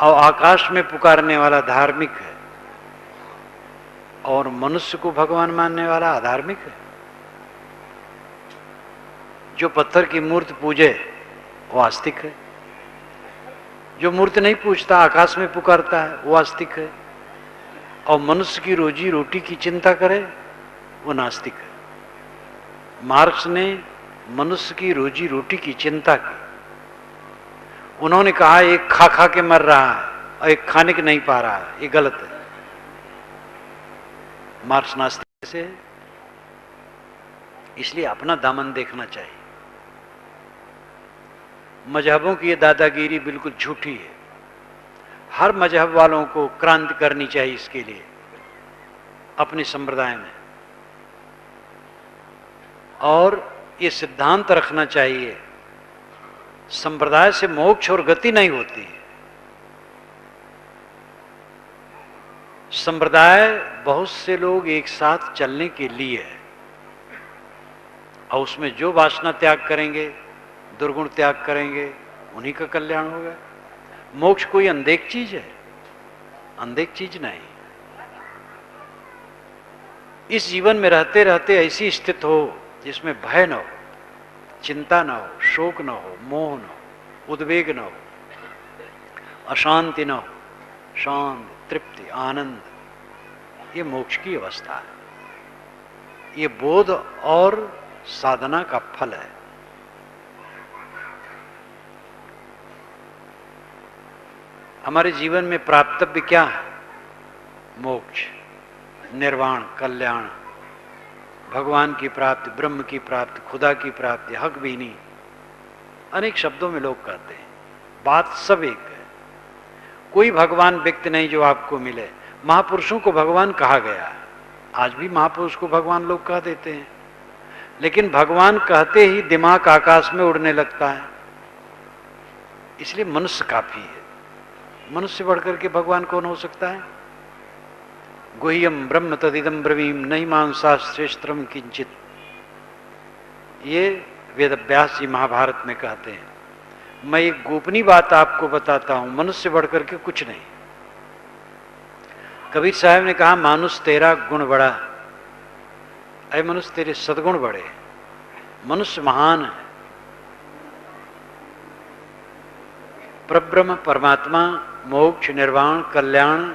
Speaker 1: और आकाश में पुकारने वाला धार्मिक है, और मनुष्य को भगवान मानने वाला अधार्मिक है। जो पत्थर की मूर्ति पूजे वो आस्तिक है, जो मूर्ति नहीं पूजता आकाश में पुकारता है वो आस्तिक है, और मनुष्य की रोजी रोटी की चिंता करे वो नास्तिक है। मार्क्स ने मनुष्य की रोजी रोटी की चिंता की। उन्होंने कहा एक खा खा के मर रहा है और एक खाने के नहीं पा रहा है, ये गलत है। मार्क्स नास्तिक से है, इसलिए अपना दामन देखना चाहिए। मजहबों की ये दादागिरी बिल्कुल झूठी है। हर मजहब वालों को क्रांति करनी चाहिए इसके लिए अपने संप्रदाय में, और ये सिद्धांत रखना चाहिए संप्रदाय से मोक्ष और गति नहीं होती है। संप्रदाय बहुत से लोग एक साथ चलने के लिए है, और उसमें जो वासना त्याग करेंगे, दुर्गुण त्याग करेंगे, उन्हीं का कल्याण होगा। मोक्ष कोई अनदेख चीज है? अनदेख चीज नहीं। इस जीवन में रहते रहते ऐसी स्थिति हो जिसमें भय न हो, चिंता न हो, शोक न हो, मोह न हो, उद्वेग न हो, अशांति न हो, शांत, तृप्ति, आनंद, ये मोक्ष की अवस्था है। ये बोध और साधना का फल है। हमारे जीवन में प्राप्तव्य क्या है? मोक्ष, निर्वाण, कल्याण, भगवान की प्राप्ति, ब्रह्म की प्राप्ति, खुदा की प्राप्ति, हक बीनी। अनेक शब्दों में लोग कहते हैं, बात सब एक है। कोई भगवान व्यक्ति नहीं जो आपको मिले। महापुरुषों को भगवान कहा गया है, आज भी महापुरुष को भगवान लोग कह देते हैं, लेकिन भगवान कहते ही दिमाग आकाश में उड़ने लगता है। इसलिए मनुष्य काफी है। मनुष्य बढ़कर के भगवान कौन हो सकता है? गुह्यम ब्रह्म तदिदम ब्रवीम नहीं मांसाश्रेष्ठम किंचित, ये वेदव्यास जी महाभारत में कहते हैं। मैं एक गोपनीय बात आपको बताता हूं, मनुष्य बढ़कर के कुछ नहीं। कबीर साहब ने कहा, मानुष तेरा गुण बड़ा, अरे मनुष्य तेरे सद्गुण बड़े। मनुष्य महान है। परब्रह्म, परमात्मा, मोक्ष, निर्वाण, कल्याण,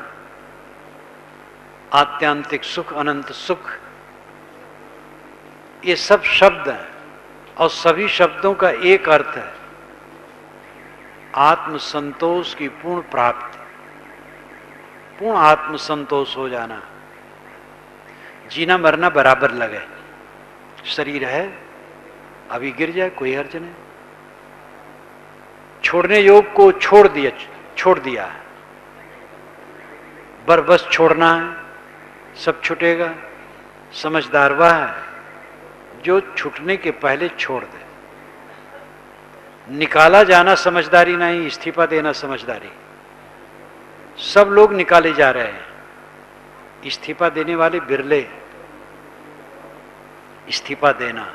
Speaker 1: आत्यांतिक सुख, अनंत सुख, ये सब शब्द हैं, और सभी शब्दों का एक अर्थ है, आत्म संतोष की पूर्ण प्राप्ति, पूर्ण आत्म संतोष हो जाना। जीना मरना बराबर लगे। शरीर है, अभी गिर जाए कोई हर्ज नहीं। छोड़ने योग को छोड़ दिया है, बस छोड़ना है, सब छूटेगा। समझदार वह है जो छूटने के पहले छोड़ दे। निकाला जाना समझदारी नहीं, इस्तीफा देना समझदारी। सब लोग निकाले जा रहे हैं, इस्तीफा देने वाले बिरले। इस्तीफा देना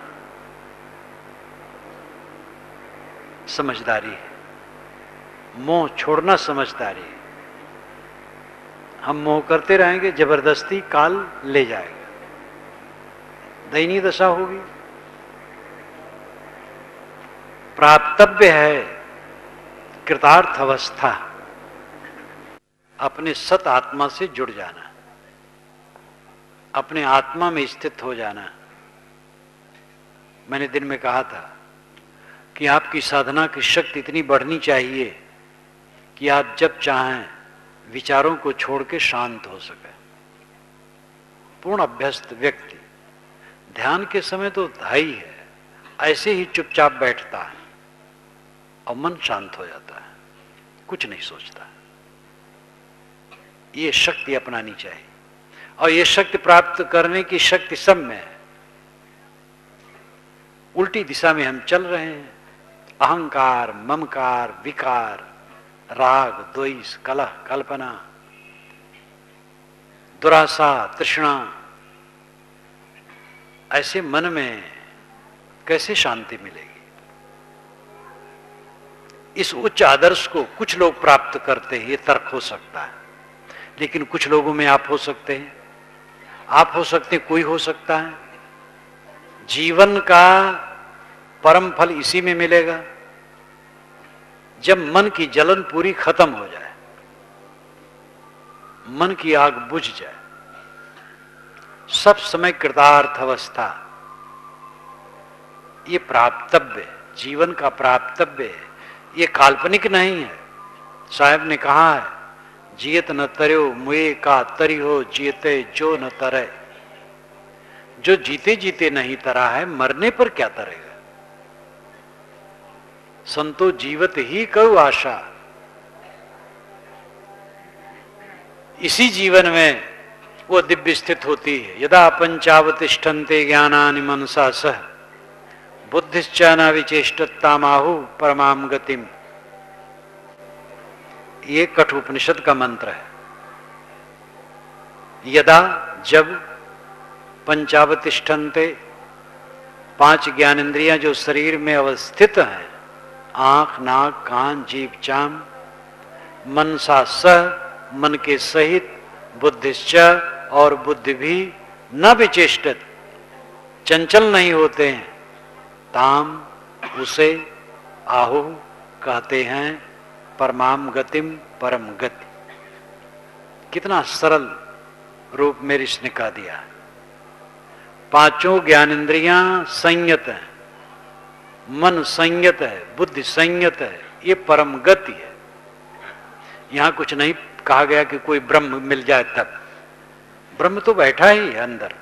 Speaker 1: समझदारी है, मोह छोड़ना समझदारी है। हम मोह करते रहेंगे, जबरदस्ती काल ले जाएगा, दयनीय दशा होगी। प्राप्तव्य है कृतार्थ अवस्था, अपने सत आत्मा से जुड़ जाना, अपने आत्मा में स्थित हो जाना। मैंने दिन में कहा था कि आपकी साधना की शक्ति इतनी बढ़नी चाहिए कि आप जब चाहें विचारों को छोड़ के शांत हो सके। पूर्ण अभ्यस्त व्यक्ति ध्यान के समय तो धाई है, ऐसे ही चुपचाप बैठता है और मन शांत हो जाता है, कुछ नहीं सोचता। ये शक्ति अपनानी चाहिए, और ये शक्ति प्राप्त करने की शक्ति सब में है। उल्टी दिशा में हम चल रहे हैं। अहंकार, ममकार, विकार, राग, द्वेष, कलह, कल्पना, दुराशा, तृष्णा, ऐसे मन में कैसे शांति मिलेगी? इस उच्च आदर्श को कुछ लोग प्राप्त करते हैं, ये तर्क हो सकता है, लेकिन कुछ लोगों में आप हो सकते हैं, आप हो सकते हैं, कोई हो सकता है। जीवन का परम फल इसी में मिलेगा जब मन की जलन पूरी खत्म हो जाए, मन की आग बुझ जाए। सब समय कृतार्थ अवस्था, ये प्राप्तव्य, जीवन का प्राप्तव्य है, ये काल्पनिक नहीं है। साहब ने कहा है, जियत न तर्यो मुए का तरी हो, जियते जो न तरे। जो जीते जीते नहीं तरा है, मरने पर क्या तरेगा? संतो जीवत ही कऊ आशा। इसी जीवन में वो दिव्य स्थित होती है। यदा पंचावतिष्ठन्ते ज्ञानानि मनसा सह बुद्धिश्च न विचेष्टतामाहु परमाम गतिम। ये कठोपनिषद का मंत्र है। यदा, जब, पंचावतिष्ठन्ते, पांच ज्ञानेंद्रियां जो शरीर में अवस्थित हैं, आंख, नाक, कान, जीभ, चाम, मनसा सह, मन के सहित, बुद्धिश्च, और बुद्धि भी, न विचेष्टत, चंचल नहीं होते हैं, ताम, उसे, आहु कहते हैं परमाम गतिम, परम गति। कितना सरल रूप में ऋषि ने कह दिया। पांचों ज्ञानेंद्रियां संयत हैं, मन संयत है, बुद्धि संयत है, ये परम गति है। यहां कुछ नहीं कहा गया कि कोई ब्रह्म मिल जाए तब। ब्रह्म तो बैठा ही है अंदर,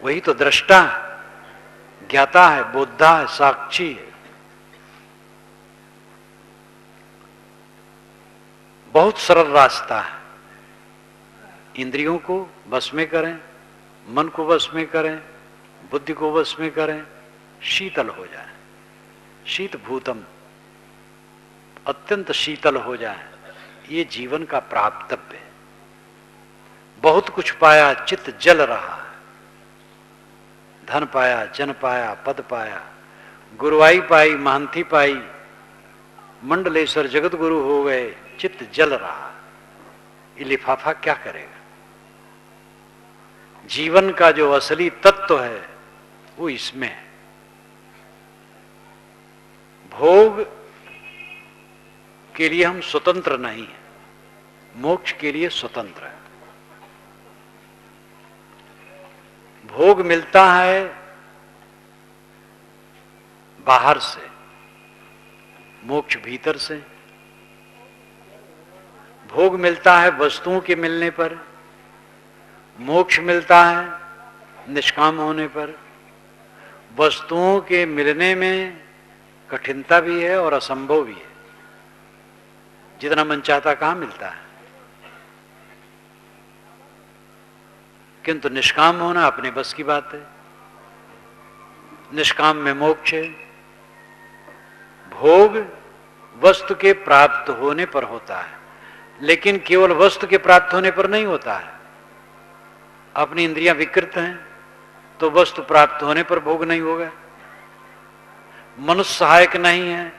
Speaker 1: वही तो दृष्टा है, ज्ञाता है, बोधा है, साक्षी है। बहुत सरल रास्ता है। इंद्रियों को वश में करें, मन को वश में करें, बुद्धि को वश में करें, शीतल हो जाए, शीत भूतम, अत्यंत शीतल हो जाए। ये जीवन का प्राप्तव्य है। बहुत कुछ पाया, चित्त जल रहा है। धन पाया, जन पाया, पद पाया, गुरुआई पाई, महंती पाई, मंडलेश्वर जगत गुरु हो गए, चित्त जल रहा। ये लिफाफा क्या करेगा? जीवन का जो असली तत्व है वो इसमें है। भोग के लिए हम स्वतंत्र नहीं है, मोक्ष के लिए स्वतंत्र है। भोग मिलता है बाहर से, मोक्ष भीतर से। भोग मिलता है वस्तुओं के मिलने पर, मोक्ष मिलता है निष्काम होने पर। वस्तुओं के मिलने में कठिनता भी है और असंभव भी है। जितना मन चाहता कहां मिलता है, किंतु निष्काम होना अपने बस की बात है। निष्काम में मोक्ष है। भोग वस्तु के प्राप्त होने पर होता है, लेकिन केवल वस्तु के प्राप्त होने पर नहीं होता है। अपनी इंद्रियां विकृत हैं तो वस्तु प्राप्त होने पर भोग नहीं होगा। मनुष्य सहायक नहीं है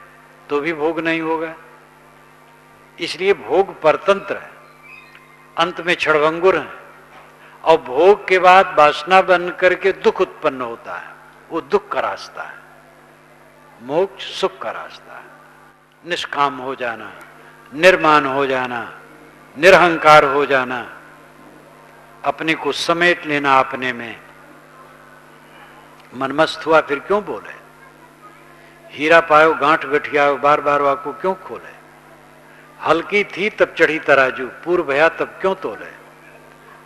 Speaker 1: तो भी भोग नहीं होगा। इसलिए भोग परतंत्र है, अंत में क्षणभंगुर है, और भोग के बाद वासना बन करके दुख उत्पन्न होता है। वो दुख का रास्ता है, मोक्ष सुख का रास्ता है। निष्काम हो जाना, निर्मान हो जाना, निरहंकार हो जाना, अपने को समेट लेना अपने में। मनमस्त हुआ फिर क्यों बोले? हीरा पायो गांठ गठियाओ, बार बार वाको क्यों खोले? हल्की थी तब चढ़ी तराजू, पूर्व भया तब क्यों तोले?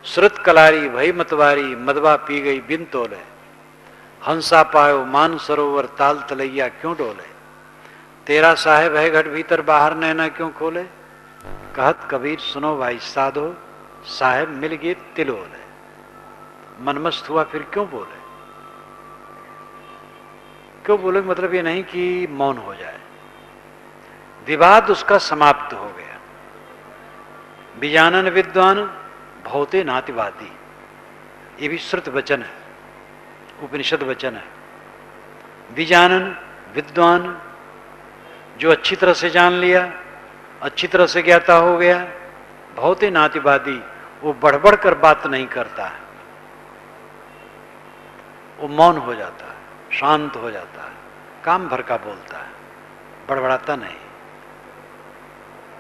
Speaker 1: श्रुत कलारी भई मतवारी, मदवा पी गई बिन तोले। हंसा पायो मान सरोवर, ताल तलैया क्यों डोले? तेरा साहेब है घट भीतर, बाहर नैना क्यों खोले? कहत कबीर सुनो भाई साधो, साहेब मिल गए तिलोले। मनमस्त हुआ फिर क्यों बोले? क्यों बोले मतलब ये नहीं कि मौन हो जाए। विवाद उसका समाप्त हो गया। बीजानन विद्वान भौते नातिवादी, ये भी श्रुत वचन है, उपनिषद वचन है। बीजानन विद्वान, जो अच्छी तरह से जान लिया, अच्छी तरह से ज्ञाता हो गया। भौते नातिवादी, वो बढ़ कर बात नहीं करता है, वो मौन हो जाता है, शांत हो जाता है, काम भर का बोलता है, बड़बड़ाता नहीं।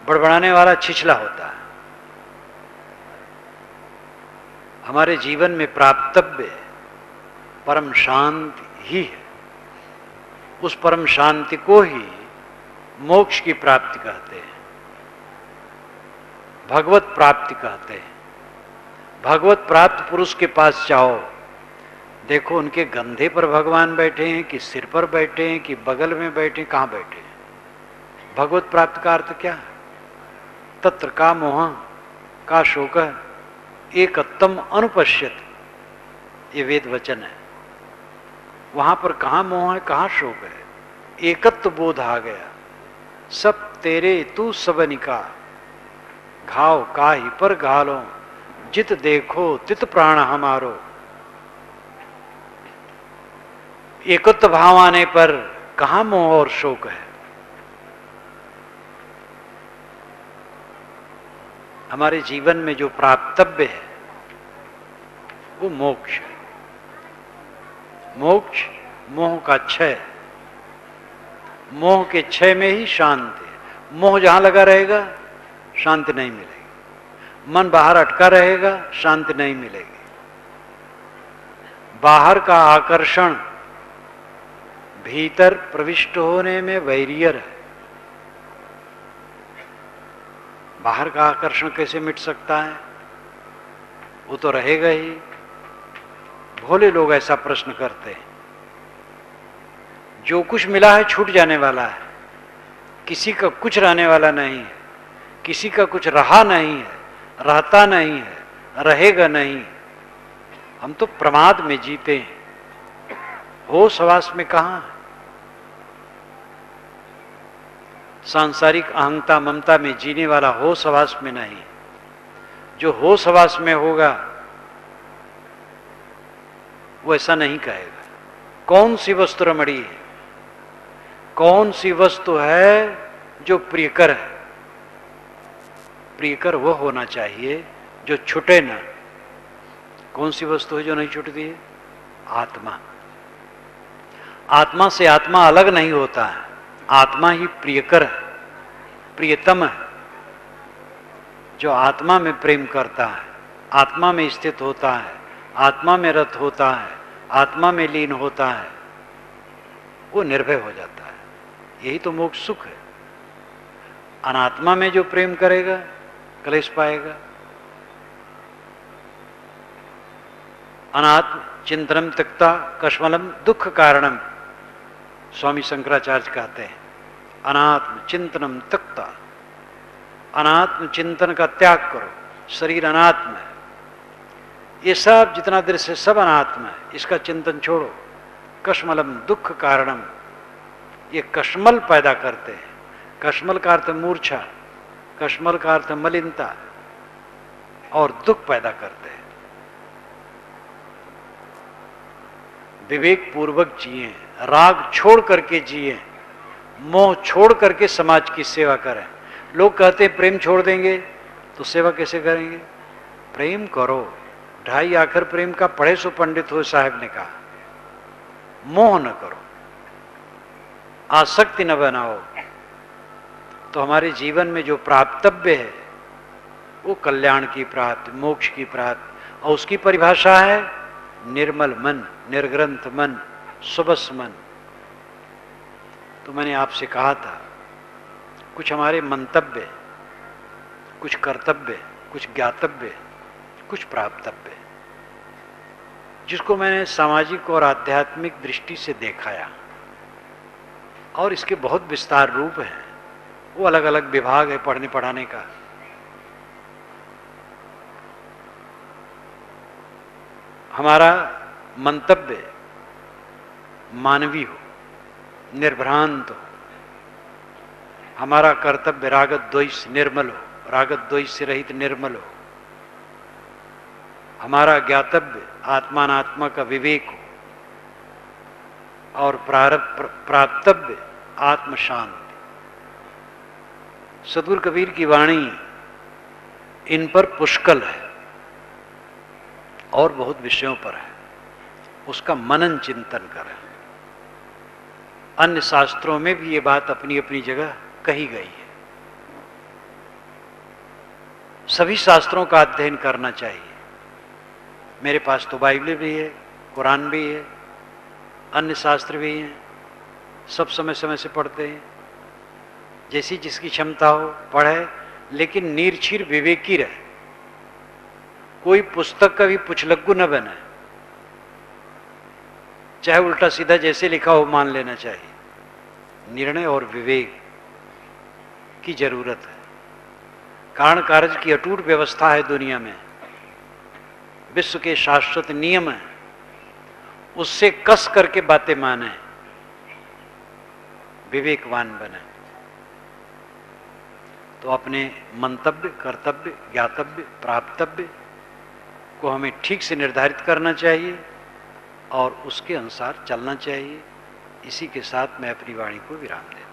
Speaker 1: बड़बड़ाने वाला छिछला होता है। हमारे जीवन में प्राप्तव्य परम शांति ही है। उस परम शांति को ही मोक्ष की प्राप्ति कहते हैं, भगवत प्राप्ति कहते हैं। भगवत प्राप्त पुरुष के पास जाओ, देखो उनके कंधे पर भगवान बैठे हैं कि सिर पर बैठे हैं कि बगल में बैठे, कहां बैठे हैं? भगवत प्राप्त का अर्थ क्या है? तत्र का मोह का शोक एकत्तम अनुपश्यत, ये वेद वचन है। वहां पर कहां मोह है, कहां शोक है? एकत्व बोध आ गया। सब तेरे तू सबनिका, घाव काहि पर घालो, जित देखो तित प्राण हमारो। एकत्व भाव आने पर कहां मोह और शोक है? हमारे जीवन में जो प्राप्तव्य है वो मोक्ष है। मोक्ष मोह का क्षय, मोह के क्षय में ही शांति है। मोह जहां लगा रहेगा शांति नहीं मिलेगी। मन बाहर अटका रहेगा, शांति नहीं मिलेगी। बाहर का आकर्षण भीतर प्रविष्ट होने में बैरियर है। बाहर का आकर्षण कैसे मिट सकता है? वो तो रहेगा ही। भोले लोग ऐसा प्रश्न करते हैं। जो कुछ मिला है छूट जाने वाला है, किसी का कुछ रहने वाला नहीं है, किसी का कुछ रहा नहीं है, रहता नहीं है, रहेगा नहीं। हम तो प्रमाद में जीते हैं, होश हवास में कहां है? सांसारिक अहंता ममता में जीने वाला होश हवास में नहीं। जो होश हवास में होगा वो ऐसा नहीं कहेगा। कौन सी वस्तु रमणीय है, कौन सी वस्तु है जो प्रियकर है? प्रियकर वो होना चाहिए जो छूटे ना। कौन सी वस्तु है जो नहीं छूटती है? आत्मा। आत्मा से आत्मा अलग नहीं होता है। आत्मा ही प्रियकर है, प्रियतम है। जो आत्मा में प्रेम करता है, आत्मा में स्थित होता है, आत्मा में रत होता है, आत्मा में लीन होता है, वो निर्भय हो जाता है। यही तो मोक्ष सुख है। अनात्मा में जो प्रेम करेगा क्लेश पाएगा। अनात्म चिंतनम त्यक्ता कश्मलम दुख कारणम, स्वामी शंकराचार्य कहते हैं। अनात्म चिंतनम त्यक्ता, अनात्म चिंतन का त्याग करो। शरीर अनात्म है, ये सब जितना दृश्य सब अनात्म है, इसका चिंतन छोड़ो। कश्मलम दुख कारणम, ये कश्मल पैदा करते हैं। कश्मल का अर्थ मूर्छा, कश्मल का अर्थ मलिनता और दुख पैदा करते हैं। विवेक पूर्वक जिए, राग छोड़ करके जिए, मोह छोड़ करके समाज की सेवा करें। लोग कहते हैं प्रेम छोड़ देंगे तो सेवा कैसे करेंगे? प्रेम करो, 2.5 आखर प्रेम का पढ़े सो पंडित हो, साहब ने कहा। मोह न करो, आसक्ति न बनाओ, तो हमारे जीवन में जो प्राप्तव्य है वो कल्याण की प्राप्ति, मोक्ष की प्राप्ति, और उसकी परिभाषा है निर्मल मन, निर्ग्रंथ मन, सुबस मन। तो मैंने आपसे कहा था कुछ हमारे मंतव्य, कुछ कर्तव्य, कुछ ज्ञातव्य, कुछ प्राप्तव्य, जिसको मैंने सामाजिक और आध्यात्मिक दृष्टि से देखाया, और इसके बहुत विस्तार रूप हैं। वो अलग अलग विभाग है पढ़ने पढ़ाने का। हमारा मंतव्य मानवीय हो, निर्भ्रांत हो। हमारा कर्तव्य रागत द्वेष से निर्मल हो, रागत द्वेष से रहित निर्मल हो। हमारा ज्ञातव्य आत्मानात्मा का विवेक हो, और प्राप्तव्य आत्म शांति। सद्गुरु कबीर की वाणी इन पर पुष्कल है और बहुत विषयों पर है, उसका मनन चिंतन करें। अन्य शास्त्रों में भी ये बात अपनी अपनी जगह कही गई है। सभी शास्त्रों का अध्ययन करना चाहिए। मेरे पास तो बाइबल भी है, कुरान भी है, अन्य शास्त्र भी हैं, सब समय समय से पढ़ते हैं। जैसी जिसकी क्षमता हो पढ़े, लेकिन निर्छीर विवेकी रहे। कोई पुस्तक का भी पुछलग्गू न बने, चाहे उल्टा सीधा जैसे लिखा हो मान लेना चाहिए। निर्णय और विवेक की जरूरत है। कारण कार्य की अटूट व्यवस्था है दुनिया में, विश्व के शाश्वत नियम है, उससे कस करके बातें माने, विवेकवान बने। तो अपने मंतव्य, कर्तव्य, ज्ञातव्य, प्राप्तव्य को हमें ठीक से निर्धारित करना चाहिए और उसके अनुसार चलना चाहिए। इसी के साथ मैं अपनी वाणी को विराम देता हूं।